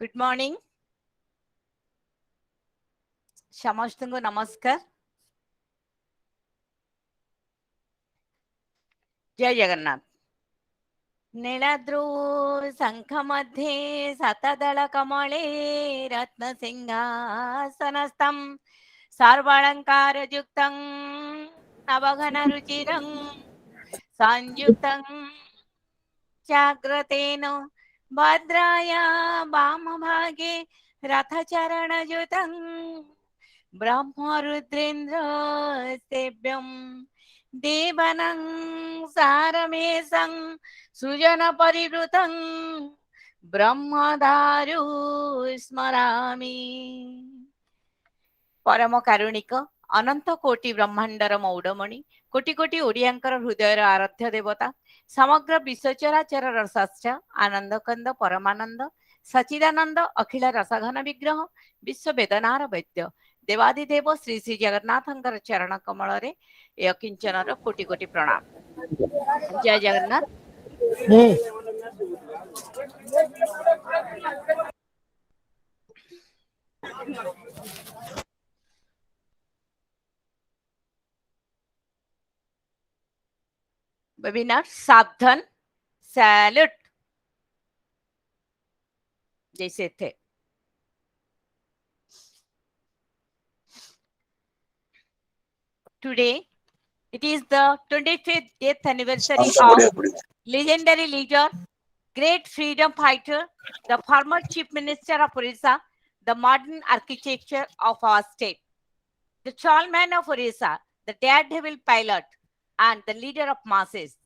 Good morning. ସମସ୍ତଙ୍କୁ ନମସ୍କାର। ଜୟ ଜଗନ୍ନାଥ। ନୀଳାଦ୍ରୁ ଶଙ୍ଖ मध्ये ଶତଦଳ କମଳେ ରତ୍ନ ସିଂହାସନସ୍ଥଂ ସର୍ବାଳଙ୍କାର ଯୁକ୍ତଂ ନବଘନ ରୁଚିରଂ ସଂଯୁକ୍ତଂ ଚାଗ୍ରତେନ ଭଦ୍ରାୟ ବାମଭାगे ରଥଚरणयुतं ब्रह्मरुद्रेन्द्र सेव्यं देवानां सारमेशं सुजन परिवृतं ब्रह्मदारु स्मरामि। परम कारुणिक अनंत कोटि ब्रह्मांडर मौडमणि कोटि कोटि ओडियांकर हृदयर आराध्य देवता समग्र विश्वचराचर रसश्च आनंद कंद परमानंद सचिदानंद अखिल रसघन विग्रह विश्व वेदनार वैद्य देवादिदेव श्री श्री जगन्नाथंकर चरण कमल रे किंचनर कोटि कोटि प्रणाम। जय जगन्नाथ। वेबिनार सावधान सैल्यूट जैसे थे। Today it is the 25th death anniversary of legendary leader, great freedom fighter, the former chief minister of Odisha, the modern architecture of our state, the tall man of Odisha, the daredevil pilot and the leader of masses,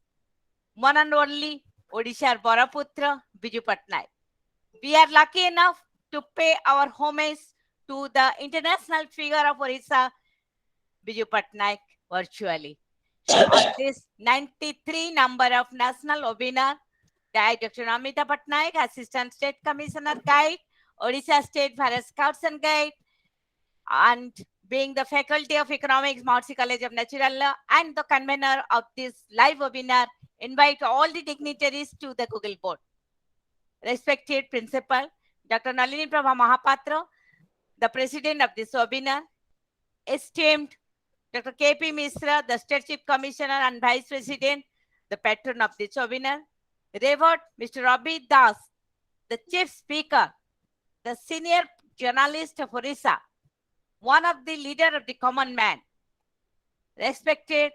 one and only Odisha Baraputra Biju Patnaik. We are lucky enough to pay our homage to the international figure of Odisha Biju Patnaik virtually. On this 93 number of National Webinar, DR.NAMITA Patnaik, Assistant State Commissioner Guide, Odisha State Forest Scouts and Guide, and being the Faculty of Economics, Maharishi College of Natural Law, and the convener of this live webinar, invite all the dignitaries to the Google board. Respected Principal, Dr. NALINI MAHAPATRA, the President of this webinar, esteemed Dr. K.P. Misra, the State Chief Commissioner and Vice President, the patron of this webinar, Revered Mr. RABI Das, the Chief Speaker, the Senior Journalist of Odisha, one of the leader of the common man, respected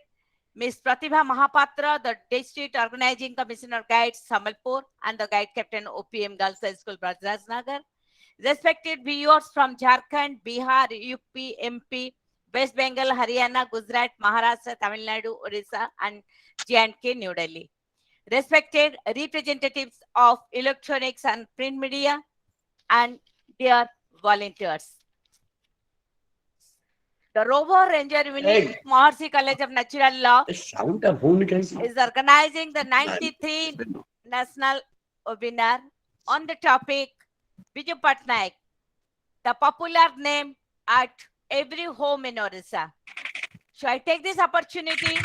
Ms. PRATIVA Mahapatra, the District Organizing Commissioner Guides Sambalpur and the Guide Captain OPM Girls High School, Brajnagar, respected viewers from Jharkhand, Bihar, UP, MP, West Bengal, Haryana, Gujarat, Maharashtra, Tamil Nadu, Odisha, and J&K, New Delhi. Respected representatives of electronics and print media, and dear volunteers. The Rover Ranger Unit, Maharishi College of Natural Law, is organizing the 93 National Webinar on the topic Biju Patnaik, the popular name at every home in Odisha. So I take this opportunity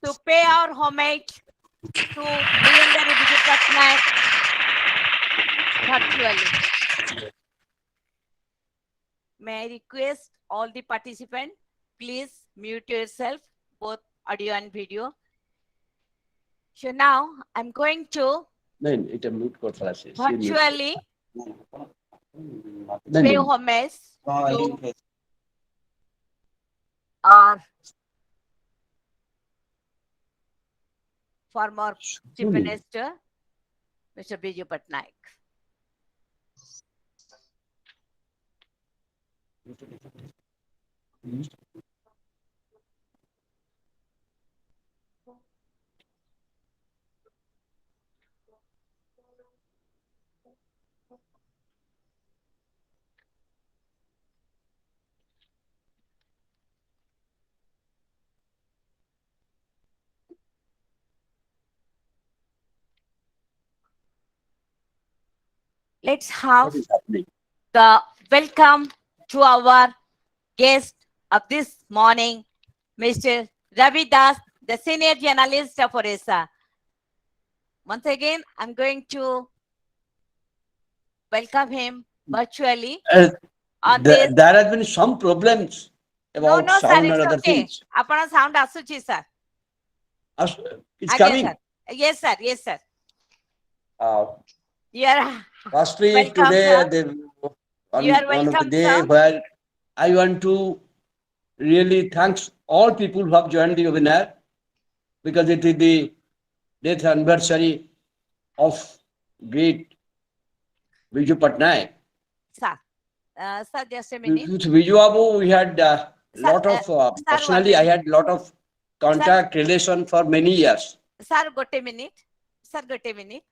to pay our homage to legendary Biju Patnaik virtually. May I request all the participants, please mute yourself, both audio and video. So now I'm going to virtually pay homage to our former Chief Minister, Mr. Biju Patnaik. Let's have the welcome to our guest of this morning, Mr. Ravi Das, the senior journalist of Odisha. Once again, I'm going to welcome him virtually on this. There has been some problems No, about no, sir, sound and it's other okay. things. Apana sound asuchi, sir. It's Again, sir. coming. Yes, sir. Yes, sir. Uh, You are Firstly, welcome, today sir. You on are one of the welcome, day sir. where I want to really thanks all people who have joined the webinar because it is the death anniversary of great Biju Patnaik. Sir, sir, just a minute. With Biju Babu, we had a Sir, lot of, sir, 1 personally, I minute. had lot of Sir, contact relation for many years. sir, got a minute. Sir, got a minute.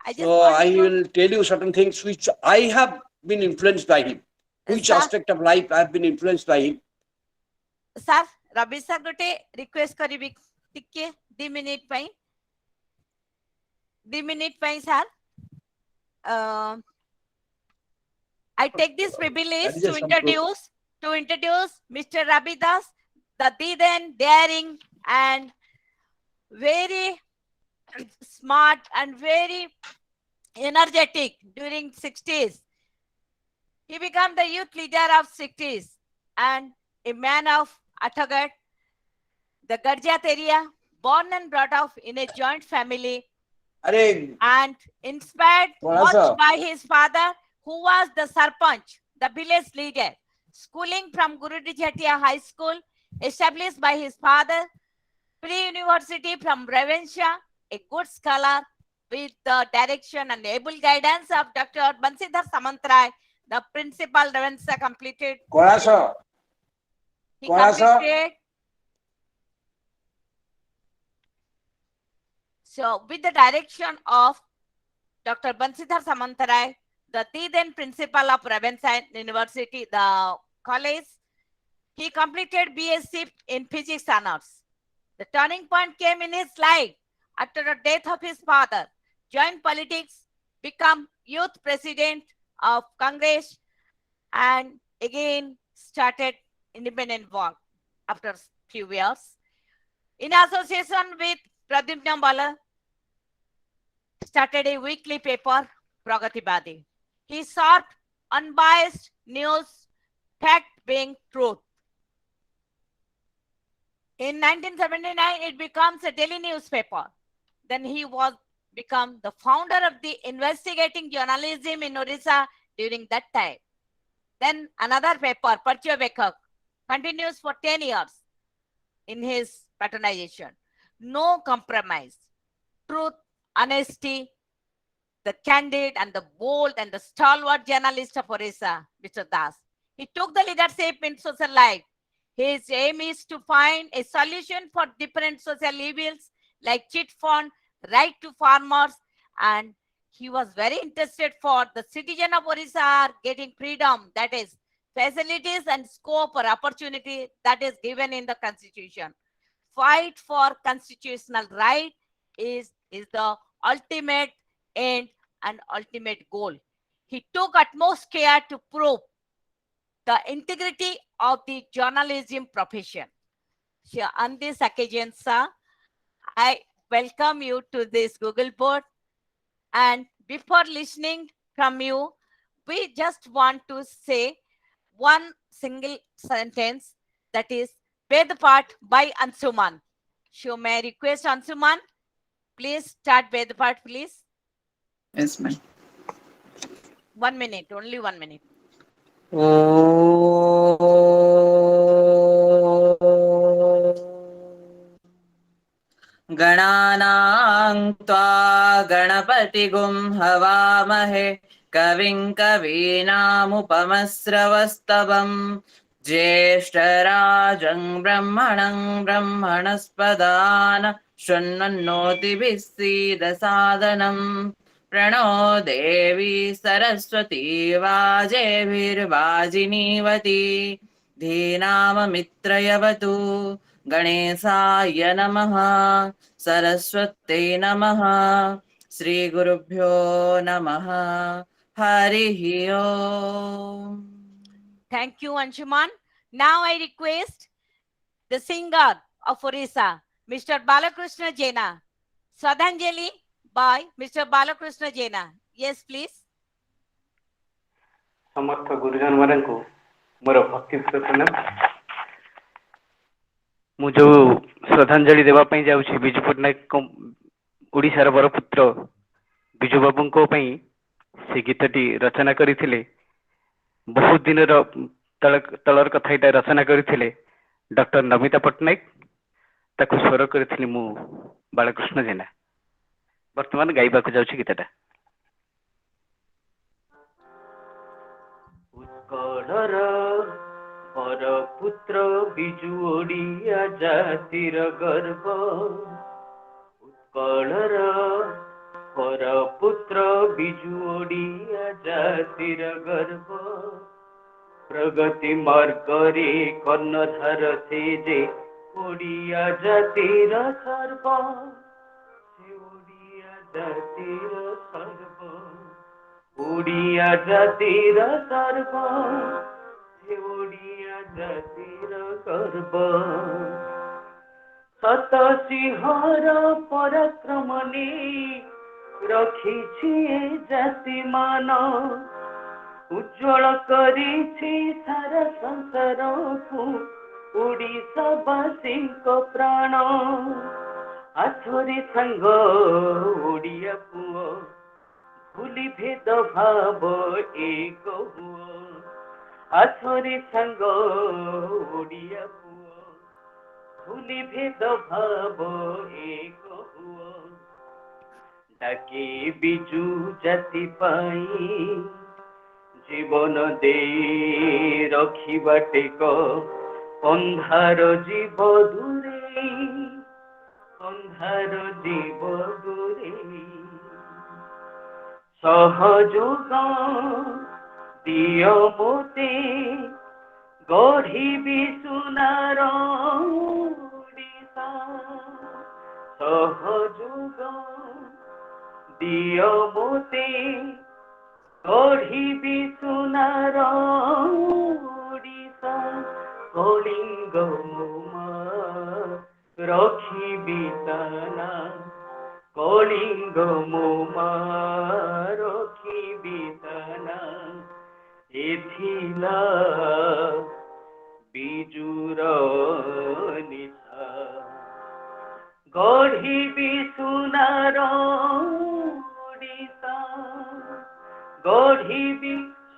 I just So want I to, will tell you certain things which I have been influenced by him. Which sir, aspect of life I have been influenced by him. sir, Rabi sir gote request karibi tikke 2 minute ପାଇଁ 2 minute ପାଇଁ sir. I take this That privilege is just some to introduce Mr. Rabi Das, the then daring and very smart and very energetic during 60s. He became the youth leader of 60s and a man of Athagat, the Garjat area, born and brought up in a joint family and inspired much by his father, who was the Sarpanch, the village leader. Schooling from Guru Jhatia High School, established by his father, pre-university from Ravenshaw, a good scholar with the direction and able guidance of Dr. Bansidhar Samantrai, the principal Ravenshaw completed. He completed. So, with the direction of Dr. Bansidhar Samantarai, the then principal of Ravenshaw University, the college, he completed BSc in Physics Honors. The turning point came in his life after the death of his father. Joined politics, become youth president of Congress, and again started independent work after few years. In association with Pradeep Nambala, started a weekly paper, Pragatibadi. He sought unbiased news, fact being truth. In 1979, it becomes a daily newspaper. Then he was become the founder of the investigating journalism in Odisha during that time. Then another paper, Parchavekak, continues for 10 years in his patronization. No compromise, truth, honesty, the candid and the bold and the stalwart journalist of Odisha, Mr. Das. He took the leadership in social life. His aim is to find a solution for different social evils like chit fund, right to farmers, and he was very interested for the citizen of Odisha getting freedom, that is facilities and scope or opportunity that is given in the constitution. Fight for constitutional right is the ultimate end and ultimate goal. He took utmost care to prove the integrity of the journalism profession. So on this occasion, sir, I welcome you to this Google board. And before listening from you, we just want to say one single sentence, that is Ved Part by Ansuman. So may I request Ansuman, please start Ved Part, please. Yes, ma'am. 1 minute, only 1 minute. गणानां त्वा गणपतिगुं हवामहे कविं कवीनामुपमस्रवस्तवम् ज्येष्ठराजं ब्रह्मणं ब्रह्मणस्पदान शृण्वन्नोतिभिः सीदसादनम् प्रणो देवी सरस्वती वाजेभिर्वाजिनीवती धीनाममित्रयवतु गणेशाय नमः सरस्वत्यै नमः श्रीगुरुभ्यो नमः हरिः ओम्. Thank you, Anshuman. Now I request the singer of Orissa, Mr. Balakrishna Jaina. Swadhanjali by Mr. Balakrishna Jaina. Yes, please. समस्त गुरुजन मान को मोर भक्ति प्रणाम। मु जो श्रद्धांजलि देवाई जाऊँगी बिजू पट्टनायक ओडिशार बरपुत्र बिजू बाबू से गीतटी रचना करथिले। बहुत दिन तलर कथा यहाँ रचना करथिले डॉक्टर नमिता पट्टनायक। ताको स्वर करथिली मु बालकृष्ण जेना। वर्तमान गाइबा को जाउछि गीतटा। उत्कलर बरपुत्र बिजू ओडिया जातिर गर्व। उत्कलर बरपुत्र बिजु ओडिया जातिर गर्व। प्रगति मार्गरे कर्णधार से जे ओडिया जातिर सर्व। से ओडिया जातिर सर्व। ओडिया जातिर सर्व। से ओडिया जातिर गर्व। सत सिंहर पराक्रम ने रखिछि जाति मान। उज्ज्वल करिछि सारा संसार को ओडिशावासी को प्राण। आथरे संग ओडिया पुओ भूली भेद भाव एक हुओ। आथरे संग ओडिया पुओ भूली भेद भाव एक हुओ। डाके बिजु जाति पाई जीवन दे रखिबा टेक। अंधार जीव दूरे अंधार जीव दूरे। सहयोग दिय मोते गढ़ी सुनार ओडिशा। सहयोग दिय मोते गढ़ी सुनार ओडिशा। कलिंग मोमा रखिबि ताना। कलिंग मोमा रखिबि ताना। एथिला बिजुर निशा। गढ़ी सुनार ओडिशा। गढ़ी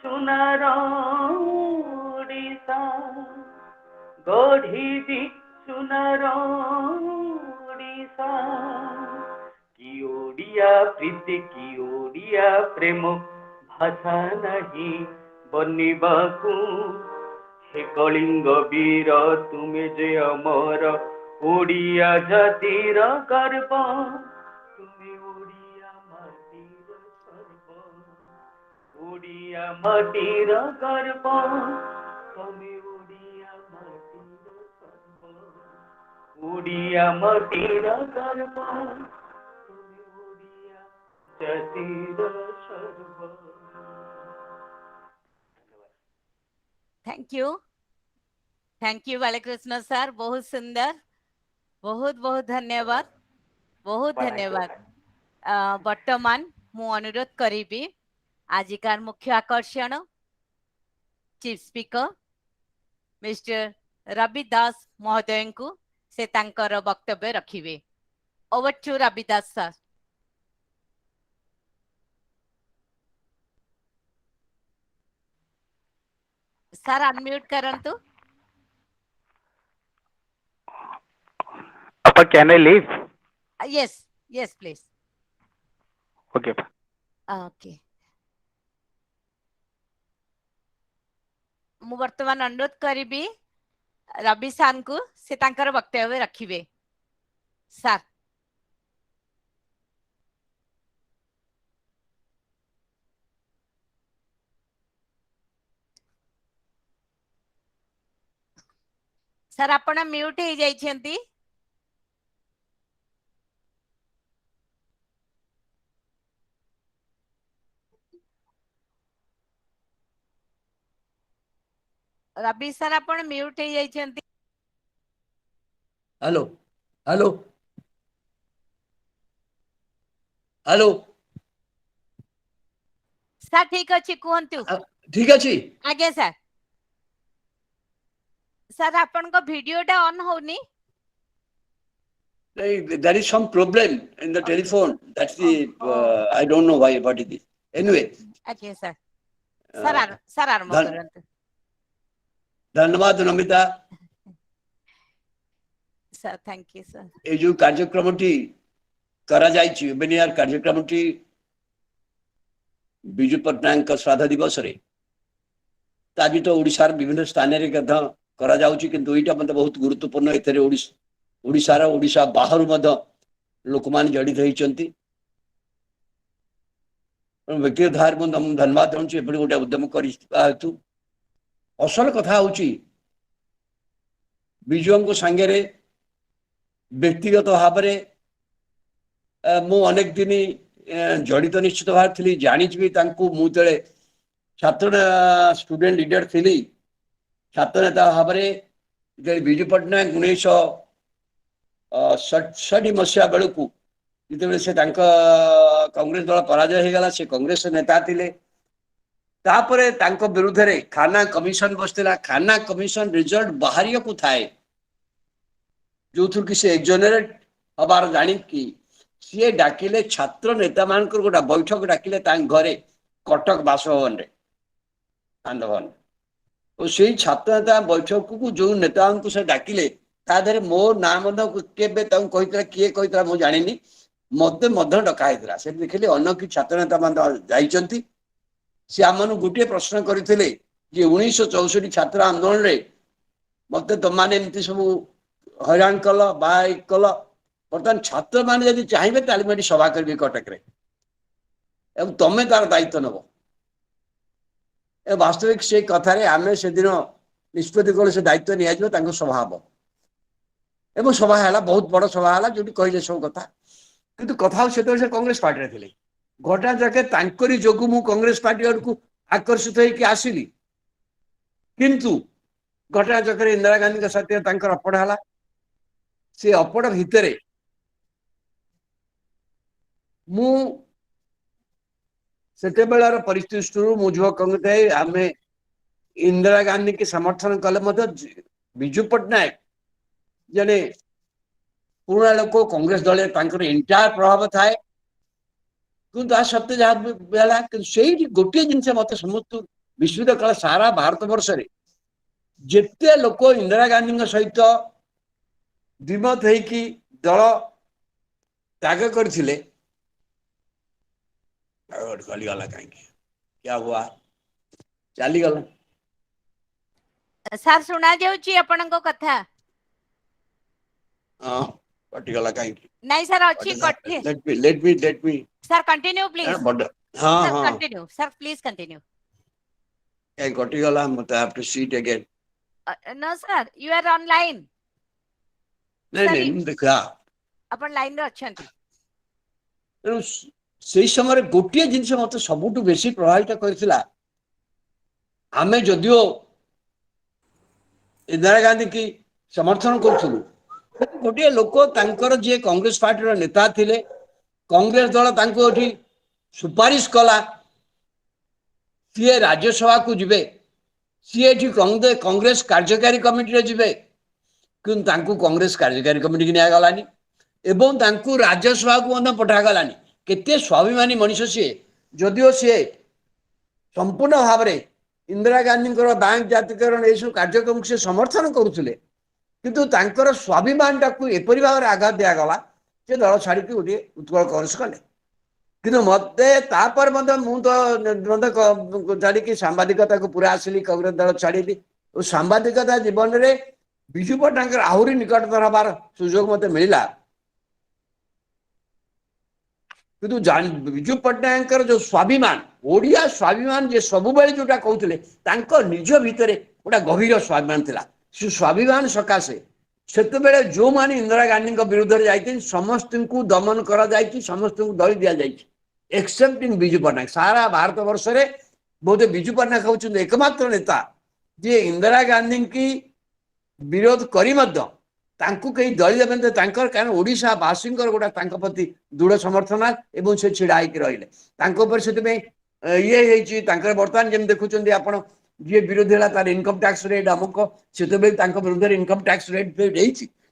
सुनार ओडिशा। गढ़ी सुनार ओडिशा। कि ओडिया प्रीति कि ओडिया प्रेम भाषा नहीं बनिबाकू। हे कलिंग वीर तुमे जे अमर ओडिया जातिर गर्व। तुमे ओडिया माटीर सर्व। ओडिया माटीर गर्व। तुमे ओडिया माटीर सर्व। ओडिया माटीर गर्व। तुमे ओडिया जातिर सर्व। Thank you Balakrishna sir. बहुत सुंदर। बहुत बहुत धन्यवाद। बहुत धन्यवाद। वर्तमान मु अनुरोध करी आजिकार मुख्य आकर्षण chief speaker mister Ravi Das महोदय को से तांकर वक्तव्य रखिबे। Over to Ravi Das sir. Sir unmute करंतु। Appa, can I leave? Yes please. Okay. Okay. मु वर्तमान अनुरोध करी रवि सार को से तांकर वक्तव्य रखिबे। सर सर आपण म्यूट हो जाइछंती। रवि सर आपण म्यूट हो जाइछंती। हेलो हेलो हेलो सर ठीक अछि कहंतु। ठीक अछि आगे सर सर आपन को वीडियो टा ऑन होनी there is some problem in the telephone, that's the I don't know why, what it is. Anyway, आगे सर uh, सर आरंभ धन- करंतु धन्यवाद Namita. Sir thank you sir ये जो कार्यक्रम करा जाइछि वेबिनार कार्यक्रम बिजू पट्टनायक श्राद्ध दिवस रे ताजी तो ओडिशार विभिन्न स्थान रे गधा करा जाउछि किंतु एटा मते बहुत गुरुत्वपूर्ण एथरे ओडिशार ओडिशा बाहर मध्य लोक मान जड़ित होइचंती व्यक्तिगत धार धन्यवाद देउछि एपरि गोटे उद्यम करि हेतु असल कथा होछि बिजुओं को संगे रे व्यक्तिगत भाव मु अनेक दिन जड़ित निश्चित भाव थी जानी मुझे छात्र स्टूडेंट लीडर थी छात्र नेता भाव बिजू पट्टनायक 1967 मसीहा बेलू जिते से कांग्रेस दल पराजय हो गला से कांग्रेस नेता थिले तापरे तांको विरुद्ध रे खाना कमिशन बसला खाना कमिशन रिजल्ट बाहर को थाए जो थुर कि से एक्सोनरेट हबार जानी कि सी डाकिले छात्र नेता मान गोटा बैठक डाकिले घरे कटक बासभवन रे आंदोलन और से छात्र नेता बैठक को जो नेता से डाकिले ताधरे मो नाम केबे कही किए कही मु जानी मत डकाई से देखिले अन्न कि छात्र नेता मान जाइचंती से आम गोटे प्रश्न करते 1964 छात्र आंदोलन रे मत तुमने एमती सब हैरान कल बाई कल बर्तमान छात्र मैंने जब चाहिए ताली सभा करी कटक तुम्हें तार दायित्व नब वास्तविक से कथार आम से दिन निष्पत्ति कल से दायित्व नि सभा हम एवं सभा है बहुत बड़ सभा है जो कहले सब कथा किंतु कथा से कांग्रेस पार्टी थे घटना जाके तांकरी जोगु मु कांग्रेस पार्टी आड़ को आकर्षित होकर आसिली किंतु घटना चक्र इंदिरा गांधी के साथ अपड़ है से अपड़ भितर मु सेते बेलार परिस्थिति दृष्टि मुझे कहते आम इंदिरा गांधी के समर्थन कले बिजू पट्टनायक जने पुराना लोक कांग्रेस दल इंटायर प्रभाव थाए किंतु आ सत्य जहाँ से गोटे जिनस मत समस्त विस्मित कला सारा भारत वर्ष रे जिते लोक इंदिरा गांधी सहित द्विमत होगी दल त्याग करथिले गला कहीं क्या हुआ चली गला सर सुना जाउची आपन को कथा हां कटिगला कहीं नहीं सर अच्छी कठे let me sir continue please हां सर हां कंटिन्यू सर प्लीज कंटिन्यू ए कटिगला might have to see it again no sir you are online नहीं देखा अपन लाइन रे अछंती से समय गोटे जिनस मत सबुठ बेसी प्रभावित करथिला आमे जदियो इंदिरा गांधी की समर्थन करूँ गोटे लोक तांकर जे कांग्रेस पार्टी नेता थिले कांग्रेस दल तांको एठी सुपारिश कला सी राज्यसभा को जिबे सी एठी कांग्रेस कार्यकारी कमिटी रे जिबे किंतु तांको कांग्रेस कार्यकारी कमिटी की निया गलानी एवं तांको राज्यसभा को मने पठा गलानी केते स्वाभिमानी मनुष्य सी जदियो सी संपूर्ण भाव में इंदिरा गांधी बैंक जातिकरण यू कार्यक्रम से समर्थन करुले किंतु तांकर स्वाभिमान टाक एपरी भाव में आघात दिगला से दल छाड़ी गोटे उत्कल कांग्रेस कले किंतु मत मुझे छाड़ी सांबादिकता को पूरा आसिली कांग्रेस दल छाड़ी और सांबादिकता जीवन में बिजू पट्टनायक आहरी निकटतर हबार सुजोग मत मिला किंतु बिजू पट्टनायक जो स्वाभिमान ओडिया स्वाभिमान जे सब बेले जोटा कहते निज भितर गोटा गभीर स्वाभिमान थिला से स्वाभिमान सकाशे से जो माने इंदिरा गांधी विरुद्ध जाती समस्त को दमन करा जायछि समस्त को दली दिया जायछि एक्सेप्टिंग बिजू पट्टनायक सारा भारत वर्ष में बोधे बिजू पट्टनायक होउछन एकमात्र नेता जे इंदिरा गांधी की विरोध करी मध्य तांकु कई दली देबे कारण ओडिशा वासी गोटा प्रति दृढ़ समर्थन एवं से छिड़ा होकर रहिले ये बर्तमान जमी देखुं आप जी विरोधी है तार इनकम टैक्स रेट अमुक से विरुद्ध इनकम टैक्स रेट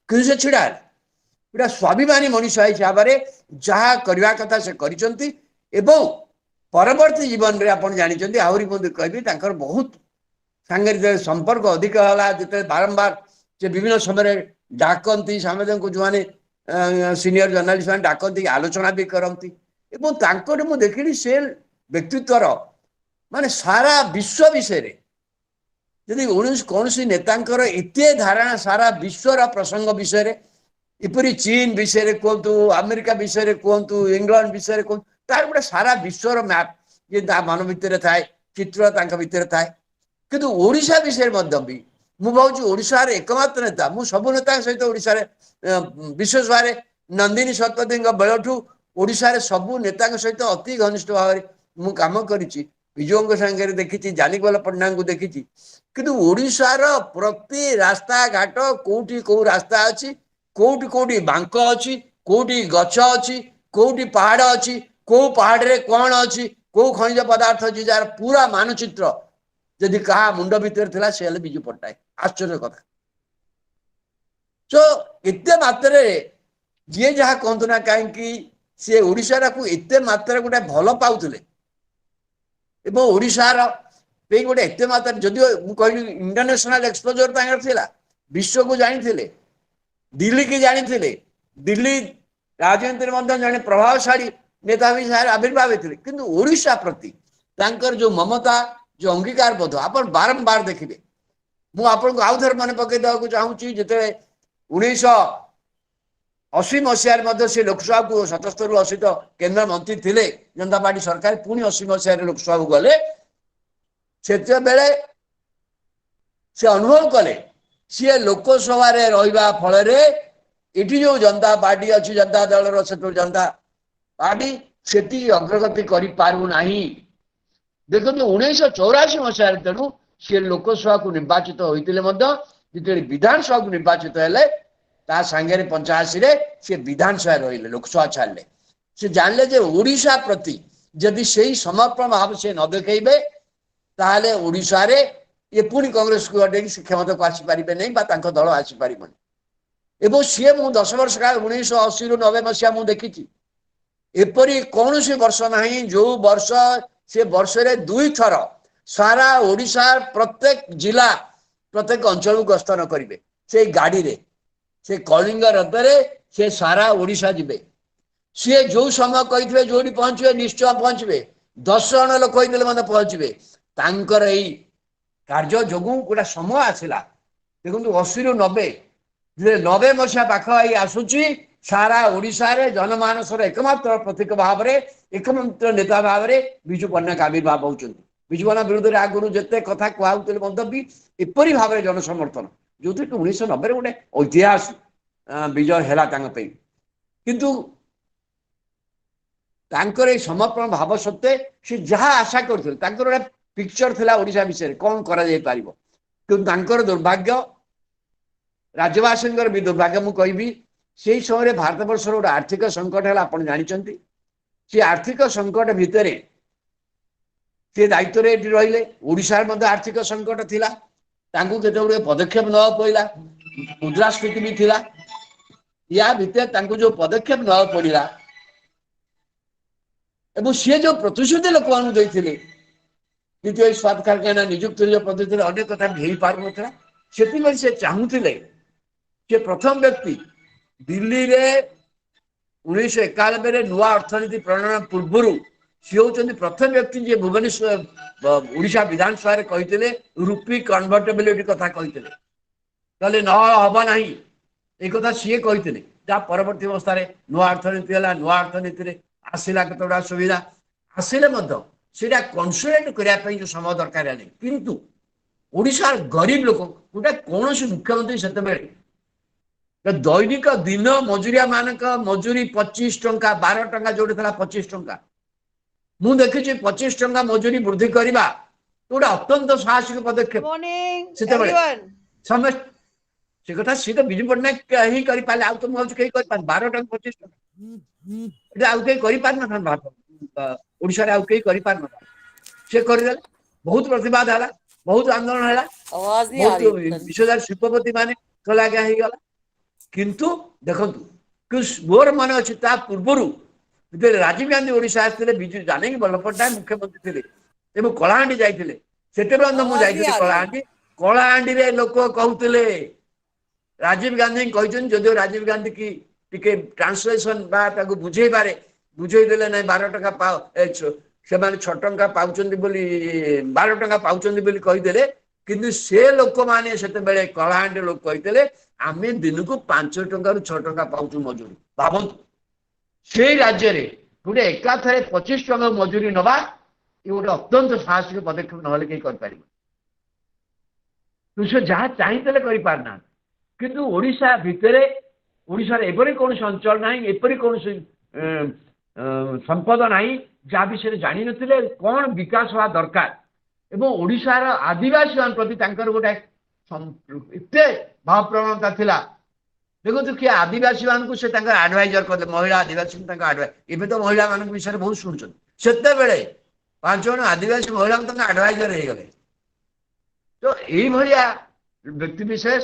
कि से छिड़ा गोटा स्वाभिमानी मनीष हिसाब से जहाँ करवा कथा से करिसेंती एवं परवर्ती जीवन में आप जानते आहरी कहबी बहुत सांगे संपर्क अधिक है जिते बारंबार से विभिन्न समय डाकती सामने को जो मैंने सीनियर जर्नालीस्ट मैंने डाकती आलोचना भी करती मुझे देखी से व्यक्तित्वर माने सारा विश्व विषय यदि कौन सी नेतांकर एते धारणा सारा विश्वर प्रसंग विषय इपरी चीन विषय कहतु अमेरिका विषय कहतु इंग्लैंड विषय कहतु तार गोटे सारा विश्वर मैप ये मन भितर थाए चित्र भितर थाए किंतु ओडिशा विषय भी मु भावुँ ओडिशार एकमात्र नेता मु सब नेता सहित ओडिशार विशेष भाव नंदिनी शतपथी बेलू ओडिशार सबू नेता सहित अति घनिष्ठ भाव मु काम करिछि विजु सांगे देखी जानीगोपाल पट्टनायक को देखी किंतु ओडिशार प्रति रास्ता घाट कोठी को रास्ता अच्छी कोठी कोठी बांक अच्छी कोठी गछ अच्छी कोठी पहाड़ अच्छी को पहाड़ रे कौन अच्छी को खनिज पदार्थ अच्छी जार पूरा मानचित्र जदि कहा मुंड भितर थिला से बिजू पट्टनायक आश्चर्य कथा तो एते मात्रा जी जहाँ कहतु ना कहीं सी ओडिशा को एते मात्रा गोटे भल पाउथिले एवं ओडिशार गोटे एत मात्रा जदिव मुझे इंटरनेशनल एक्सपोजर था विश्व को जानी दिल्ली की जानी दिल्ली राजनीति में जड़े प्रभावशाली नेता भी आविर्भाव होते किंतु ओडिशा प्रति जो ममता जो अंगीकार बोध आप बारंबार देखिए मुझे आपको आउ थे मन पकईदेक चाहूँगी जिते 1980 मसीह से लोकसभा को 77 ରୁ 80 केंद्र मंत्री थे जनता पार्टी सरकार पुणी 80 मसीह लोकसभा को गले से बेले से अनुभव कले सी लोकसभा रहा फल इटी जो जनता पार्टी अच्छी जनता दल जनता पार्टी से अग्रगति करना देखो 1984 मसीह तेणु सी लोकसभा को निर्वाचित होते विधानसभा को निर्वाचित है ता सांगे 85 से विधानसभा रही लोकसभा छाड़े से जानले जे ओडिशा प्रति जदि से समर्पण भाव से न देखेबे ताले ओडिशा रे ये पुणी कांग्रेस को हटे से क्षमता को आसीपारे नहीं दल आसीपारे एवं सी मु 10 वर्ष काल 1980 ରୁ 90 मसीहा मुझे देखी एपरी कौन सी वर्ष ना जो वर्ष से वर्ष रे 2 थर सारा ओडिशा प्रत्येक जिला प्रत्येक अंचल को गस्त न करेंगे से गाड़ी रे से कलिंग रथरे से सारा ओडिशा जिबे सी जो समय कही जो पहुंचे निश्चय पहुंचे 10 जन लोक कहीदे मैंने पहुंचे तांकर यही कार्य जो गोटे समय आसला देखो 80 ରୁ 90 90 मसीहा पाख आसूची सारा ओडिशा रे जनमानसर एकमात्र प्रतीक भाव में एकमात्र नेता भाव में बिजू पट्टनायक आविर्भाव होती बिजू पट्टनायक विरुद्ध आगुरी जिते कथा कहते भी एपरी भाव में जनसमर्थन जो 1990 गोटे ऐतिहासिक विजय है किंतु तांकर समर्पण भाव सत्वे से जहाँ आशा करते गोटे पिक्चर थिला ओडिशा विषय कौन करा जाय पारिबो किंतु दुर्भाग्य राज्यवासी भी दुर्भाग्य मु कहबी से समय भारत वर्ष गोटे आर्थिक संकट है आप जानते सी आर्थिक संकट भितर सी दायित्व रही ओडिशा आर्थिक संकट थिला तांकु केते गुडे पदक्षेप न पड़ा मुद्रास्फीति भी थिला या भितर तांकु जो पदक्षेप न पड़ा एवं सी जो प्रतिश्रुति लोक मानू देथिले द्वितीय इस्पात कारखाना निजुक्ति जो पद्धति अनेक कथा हो पार नथिला सेति से चाहूथिले से प्रथम व्यक्ति दिल्ली रे 1991 नुआ अर्थनीति प्रणयन पूर्व सी होती प्रथम व्यक्ति जी भुवनेश्वर ओडिशा विधानसभा कहते रुपी कन्वर्टेबिलिटी कथा कहते न हम ना एक कथा सी कहते जहाँ परवर्ती अवस्था नुआ अर्थनीति है नुआ अर्थनीति आसला कतोटा सुविधा आसिले सीटा कन्सोलेट करने जो समय दरकार है किंतु ओडिशा गरीब लोक गोटे कौन मुख्यमंत्री से दैनिक दिन मजुरिया मानक मजूरी 25 टंका 12 टंका जो 25 टंका मु देखी 25 टंका मजूरी वृद्धि करवा गोटे अत्यंत साहसिक पदक्षेप से कथा सी तो बिजू पट्टनायक ही कर पारे आउ तो मुझे कहीं कर 12 टंका 25 टंका आउ कहीं कर ओडिशा आउ कहीं कर से करदेले बहुत प्रतिवाद है बहुत आंदोलन है आवाज नहीं आ बहुत रही है। विश्वजार शिल्पपति माने कला क्या गला किंतु देखंतु कि मोर मन अच्छी पूर्वर राजीव गांधी ओडिशा आसते बिजू जाने बल्लभ पट्टनायक मुख्यमंत्री थे एवं कलाहांडी जाइए से आवाज नहीं आ रही। कलाहांडी कलाहांडी रे लोक कहते राजीव गांधी कहते जदिव राजीव गांधी की टिके ट्रांसलेशन बुझे पारे बुझेदेले ना 12 टका पाओ से 6 टंका पाँच 12 टका पाँच कहीदेले किंतु से लोक मैंने से कलाहांडी लोक कहते आम दिन को 5 टंका 6 टंका पाऊँ मजूरी भावतु से राज्य रे गोटे एकाथरे 25 टंका मजूरी नवा ये गोटे अत्यंत साहसिक पदक्षेप ना कहीं कर से जहाँ चाहिए करना किंतु ओडिशा भितर ओडिशा एपरी कौन अंचल ना एपरी कौन संपद ना जहाँ विषय जानी नथिले कौन विकास हवा दरकार एवं ओडिशार आदिवासी मान प्रति गोटे एत भाव प्रवणता थिला देखो किए आदिवासी मान से आडभाइजर करते महिला आदिवासी एवं तो महिला मान विषय बहुत शुणुं से 5 जन आदिवासी महिला आडभाइजर हो गले तो यही व्यक्ति विशेष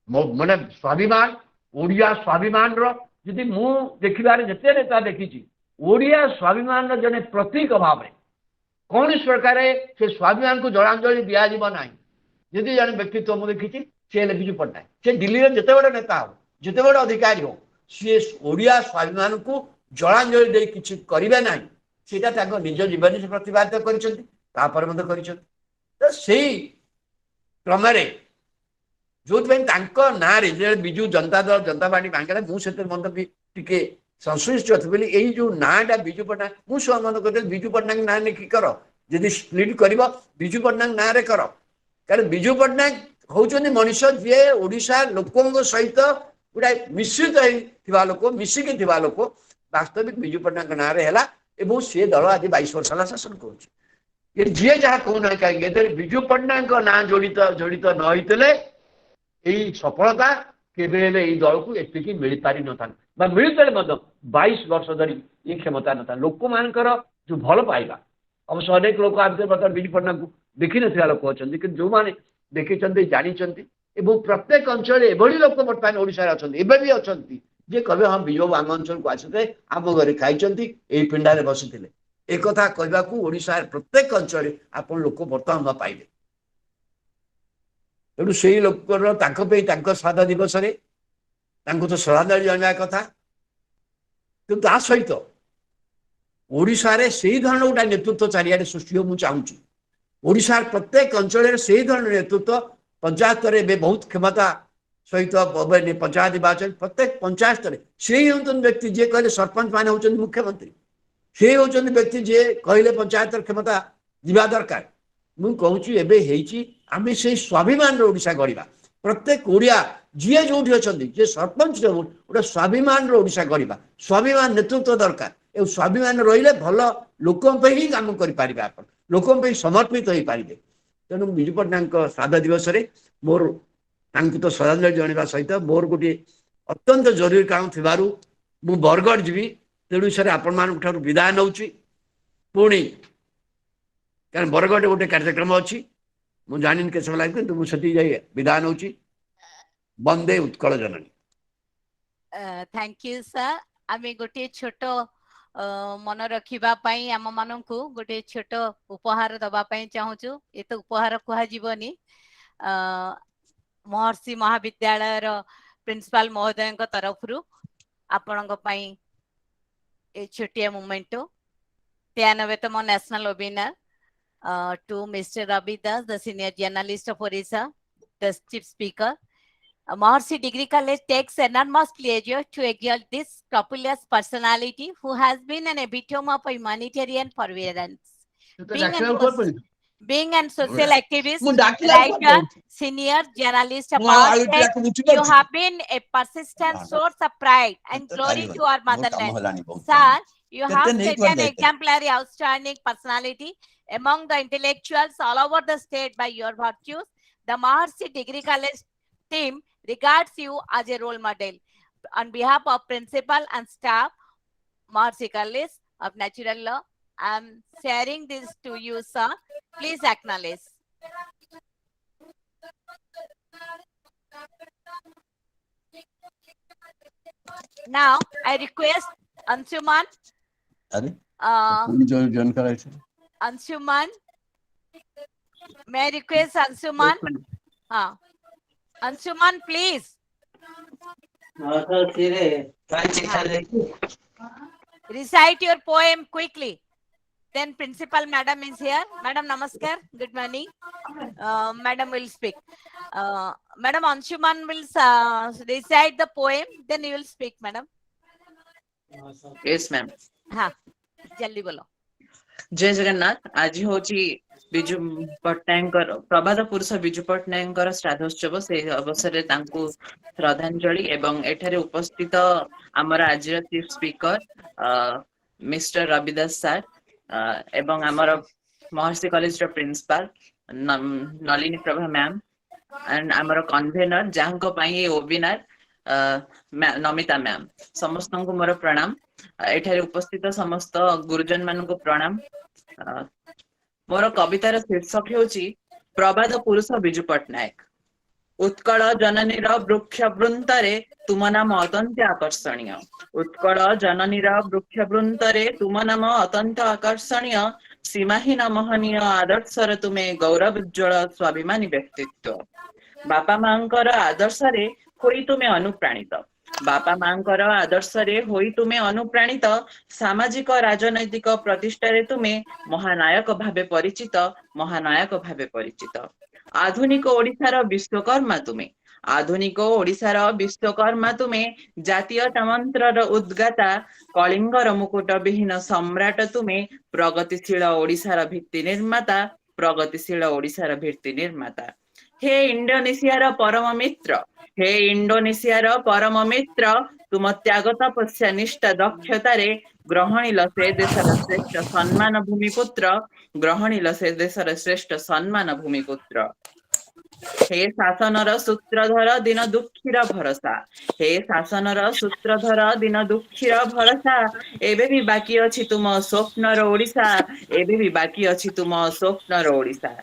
माने स्वाभिमान ओडिया स्वाभिमान री मु देखिबार जिते नेता देखी ओडिया स्वाभिमान जने प्रतीक भाव में कौन प्रकार से स्वाभिमान को जलांजलि दिज्व ना जदि जन व्यक्तित्व मुझे देखी सी बिजू पट्टनायक से दिल्ली में जिते बड़े नेता हो जिते बड़े अधिकारी हो सी ओडिया स्वाभिमान को जलांजलि दे किसी करेंगे ना सीटा निज जीवन से प्रतिपादित कर तो से क्रम जो ना बिजू जनता दल जनता पार्टी भांगे मुझे मतलब टी संश्लिष्ट अच्छी बोली यही जो नाटा बिजू पट्टनायक मुझे अनुमान कर बिजू पट्टनायक ना लिखि कर जदि स्प्लिट कर बिजू पट्टनायक ना रे कर कारण बिजू पट्टनायक होउछन्ति मनुष्य जे ओडिशा लोकों सहित गोटे मिश्रित लोक मिसिकी लोक वास्तविक बिजू पट्टनायक ना रे हैला एवं सी दल आज 22 वर्ष है शासन कर जी जहाँ कहना कहीं बिजू पट्टनायक ना जड़ित जड़ित न होते यही सफलता केवे दल को एति मिल पारि ना मिलते 22 वर्ष धरी ये क्षमता न था लोक मान जो भल पाइबा अवश्य अनेक लोक बर्तमान बिजू पट्टनायक को देखी ना लोक अच्छा कि जो मैंने देखी जानी प्रत्येक अंचल एभली लोक बर्तमान ओडिशा अच्छा भी अच्छा जे कहे हाँ बिजू आम अंचल को आसते आम घर खाई पिंडारे बसी एक कहवा ओडिशा प्रत्येक अंचल आप लोक बर्तमान पाइबे तेणु से लोकर श्राद्ध दिवस तो श्रद्धांजलि जनाया कथा कि सहित ओडिशा रे से धरण गोटे नेतृत्व चारिआडे सृष्टि हो मुझे ओडिशा प्रत्येक अंचल से धरण नेतृत्व पंचायत स्तर में बहुत क्षमता सहित पंचायत निर्वाचन प्रत्येक पंचायत स्तर से ही होती व्यक्ति जी कहले सरपंच मान होती मुख्यमंत्री से होती व्यक्ति जी कहले पंचायत क्षमता जीवा दरकार मुझे आम से स्वाभिमान ओडिशा गढ़ा प्रत्येक ओडिया जी जो अच्छे सरपंच गोटे स्वाभिमान ओडिशा गढ़ा स्वाभिमान नेतृत्व दरकार ए स्वाभिमान रही भल लोकों ही काम करें लोकों समर्पित हो पारे तेणु बिजू पट्टनायक श्राद्ध दिवस मोर तो श्रद्धांजलि जनावा सहित मोर गोटे अत्यंत जरूरी काम थी मु बरगढ़ जी तेणु सर आपण विदाय नौ पुणी कारण बरगढ़ गोटे कार्यक्रम अच्छी मुझे जानी के समय लगे मुझे जाए विदाय नौ वंदे उत्कल जननी थैंक यू सर आम गोटे छोट मन रखा आम मान को गोटे छोट उपहार दवाई चाहूँ ये तो उपहार कहनी महर्षि महाविद्यालय प्रिंसिपल महोदय तरफ आपण छोटिया मोमेंटो 93तम national webinar to Mr. Rabi Das, the senior journalist of Odisha, the chief speaker. Maharshi Degree College takes enormous pleasure to acknowledge this populous personality who has been an epitome of humanitarian perseverance. Being an social activist, writer, senior journalist, you have been a persistent source of pride and glory to our motherland. Sir, you have set an exemplary, outstanding personality among the intellectuals all over the state by your virtues. The Maharshi Degree College team regards you as a role model. On behalf of principal and staff, Maharshi College of Natural Law, I am sharing this to you, sir, Please acknowledge. Now I request Anshuman. join करायचं. Anshuman. May I request Anshuman? Anshuman, please. Recite your poem quickly. Then principal madam is here. Madam, namaskar. Good morning. Madam will speak. Madam Anshuman will recite the poem. Then you will speak, madam. Yes, ma'am. हाँ, जल्दी बोलो. जय जगन्नाथ. आज होची बिजु पट्टनायक प्रभात पुरुष बिजु पट्टनायक श्राद्धोत्सव से अवसर रे तांकु श्रद्धांजलि एवं एठारे उपस्थित आमर आज chief speaker mister Ravidas sir एवं आमर महर्षि कॉलेज रो principal Nalini Prabha ma'am and आमर कन्वेनर जहां पई वेबिनार नमिता मैम समस्त को मोर प्रणाम. एठारे उपस्थित समस्त गुरुजन मान को प्रणाम. मोर कवितार शीर्षक हेउची प्रभात पुरुष बिजु पट्टनायक. उत्कल जननीर वृक्ष वृंतरे तुम नाम अत्यंत आकर्षणीय. उत्कल जननीर वृक्ष वृंतरे तुम नाम अत्यंत आकर्षणीय. सीमाहीन महनीय आदर्शर तुमे गौरव उज्ज्वल स्वाभिमानी व्यक्तित्व. बापा मांकर आदर्श रे होई तुमे अनुप्राणित. बापा मांकर आदर्श रे होई तुमे अनुप्राणित. सामाजिक राजनैतिक प्रतिष्ठा रे तुमे महानायक भावे परिचित. महानायक भावे परिचित. आधुनिक ओडिशार विश्वकर्मा तुमे. आधुनिक ओडिशार विश्वकर्मा तुमे. जातीय मंत्रर उद्गाता. कलिंगर मुकुट विहीन सम्राट तुमे. प्रगतिशील ओडिशार भित्ति निर्माता. प्रगतिशील ओडिशार भित्ति निर्माता. हे इंडोनेशियार परम मित्र. हे इंडोनेशियार परम मित्र. तुम त्याग तपस्या निष्ठा दक्षतारे ग्रहणील से देशर श्रेष्ठ सम्मान भूमिपुत्र. ग्रहणील से देशर श्रेष्ठ सम्मान भूमिपुत्र. हे शासनर सूत्रधर दिन दुखीर भरसा. हे शासनर सूत्रधर दिन दुखीर भरसा. एबे भी बाकी अछि तुम स्वप्नर ओडिशा. एबे भी बाकी अछि तुम स्वप्नर ओडिशा.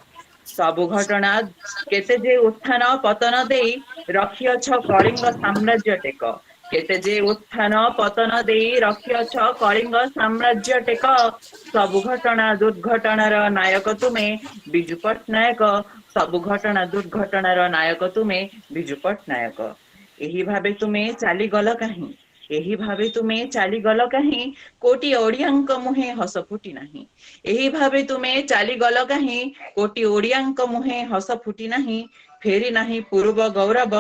सबु घटना केते जे उत्थान पतन देई रखियछ कलिंग साम्राज्य टेक. केते जे उत्थान पतन देई रखियछ कलिंग साम्राज्य टेक. सबु घटना दुर्घटनार नायक तुमे बिजु पट्टनायक. सबु घटना दुर्घटनार नायक तुमे बिजु पट्टनायक. एही भाबे तुमे चाली गल काहीं. एही भाबे तुमे चाली गल काहीं. कोटी ओडियांक मुहे हस फुटी नाही. एही भाबे तुमे चाली गल काहीं. कोटी ओडियांक मुहे हस फुटी नाही. फेरी नाही पूर्व गौरव.